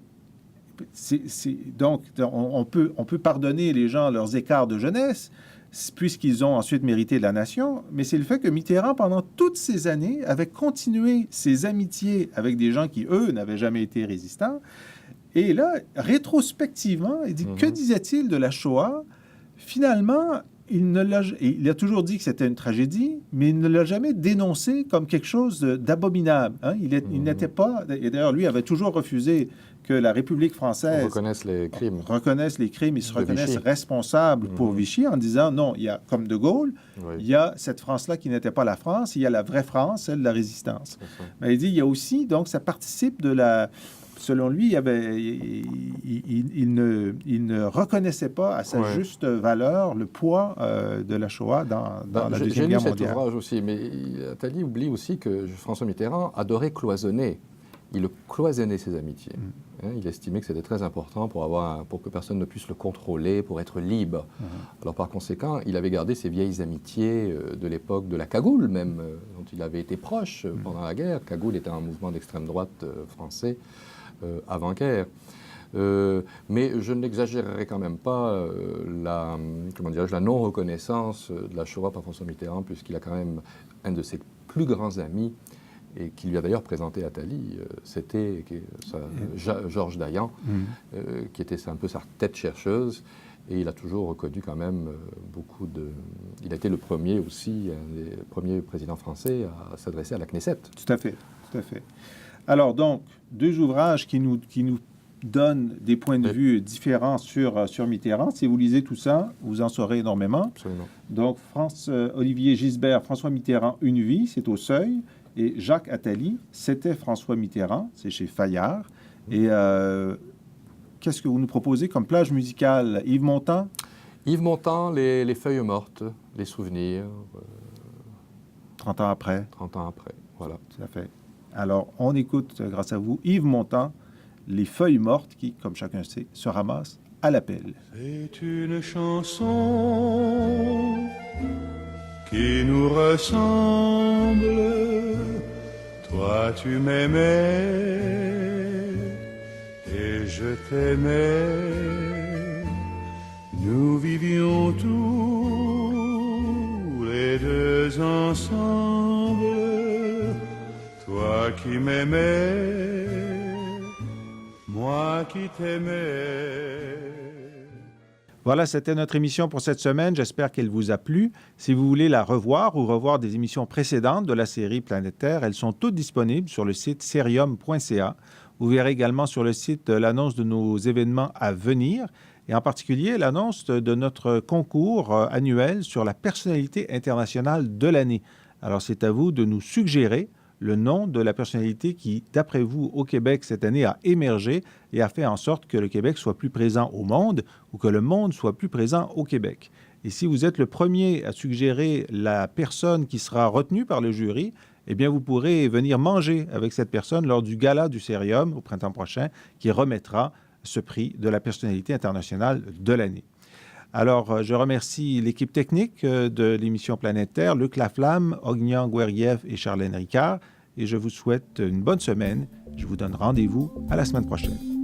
donc, on peut pardonner les gens leurs écarts de jeunesse, puisqu'ils ont ensuite mérité de la nation, mais c'est le fait que Mitterrand, pendant toutes ces années, avait continué ses amitiés avec des gens qui, eux, n'avaient jamais été résistants. Et là, rétrospectivement, il dit, que disait-il de la Shoah? Finalement, il a toujours dit que c'était une tragédie, mais il ne l'a jamais dénoncé comme quelque chose d'abominable. Hein? Il n'était pas... Et d'ailleurs, lui avait toujours refusé que la République française reconnaisse les crimes. Reconnaissent les crimes, ils se De reconnaissent Vichy. responsables pour Vichy en disant non, il y a, comme De Gaulle, Oui. il y a cette France-là qui n'était pas la France, il y a la vraie France, celle de la résistance. C'est ça. Mais il dit, il y a aussi, donc ça participe de la... Selon lui, il ne reconnaissait pas à sa Ouais. juste valeur le poids de la Shoah dans la J'ai Deuxième lu Guerre cet mondiale. ouvrage aussi, mais Attali oublie aussi que François Mitterrand adorait cloisonner. Il cloisonnait ses amitiés. Hein, il estimait que c'était très important pour que personne ne puisse le contrôler, pour être libre. Alors par conséquent, il avait gardé ses vieilles amitiés de l'époque de la cagoule même, dont il avait été proche pendant la guerre. Cagoule était un mouvement d'extrême droite français avant-guerre. Mais je n'exagérerai quand même pas la non-reconnaissance de la Shoah par François Mitterrand, puisqu'il a quand même un de ses plus grands amis, et qui lui a d'ailleurs présenté Attali, c'était Georges Dayan, qui était un peu sa tête chercheuse, et il a toujours reconnu quand même beaucoup de... Il a été le premier aussi, un des premiers présidents français à s'adresser à la Knesset. Tout à fait, tout à fait. Alors donc, deux ouvrages qui nous donnent des points de vue différents sur Mitterrand. Si vous lisez tout ça, vous en saurez énormément. Absolument. Donc, Olivier Gisbert, François Mitterrand, Une vie, c'est au Seuil. Et Jacques Attali, C'était François Mitterrand, c'est chez Fayard. Et qu'est-ce que vous nous proposez comme plage musicale? Yves Montand? Yves Montand, les feuilles mortes, les souvenirs, 30 ans après. 30 ans après. Voilà. Tout à fait. Alors, on écoute, grâce à vous, Yves Montand, Les feuilles mortes qui, comme chacun sait, se ramassent à l'appel. C'est une chanson qui nous ressemble. Toi, tu m'aimais et je t'aimais. Nous vivions tous les deux ensemble. Toi qui m'aimais, moi qui t'aimais. Voilà, c'était notre émission pour cette semaine. J'espère qu'elle vous a plu. Si vous voulez la revoir ou revoir des émissions précédentes de la série Planète Terre, elles sont toutes disponibles sur le site serium.ca. Vous verrez également sur le site l'annonce de nos événements à venir et en particulier l'annonce de notre concours annuel sur la personnalité internationale de l'année. Alors, c'est à vous de nous suggérer le nom de la personnalité qui, d'après vous, au Québec, cette année, a émergé et a fait en sorte que le Québec soit plus présent au monde ou que le monde soit plus présent au Québec. Et si vous êtes le premier à suggérer la personne qui sera retenue par le jury, eh bien, vous pourrez venir manger avec cette personne lors du gala du Cérium au printemps prochain qui remettra ce prix de la personnalité internationale de l'année. Alors, je remercie l'équipe technique de l'émission Planète Terre, Luc Laflamme, Ognian Guerriev et Charlène Ricard. Et je vous souhaite une bonne semaine. Je vous donne rendez-vous à la semaine prochaine.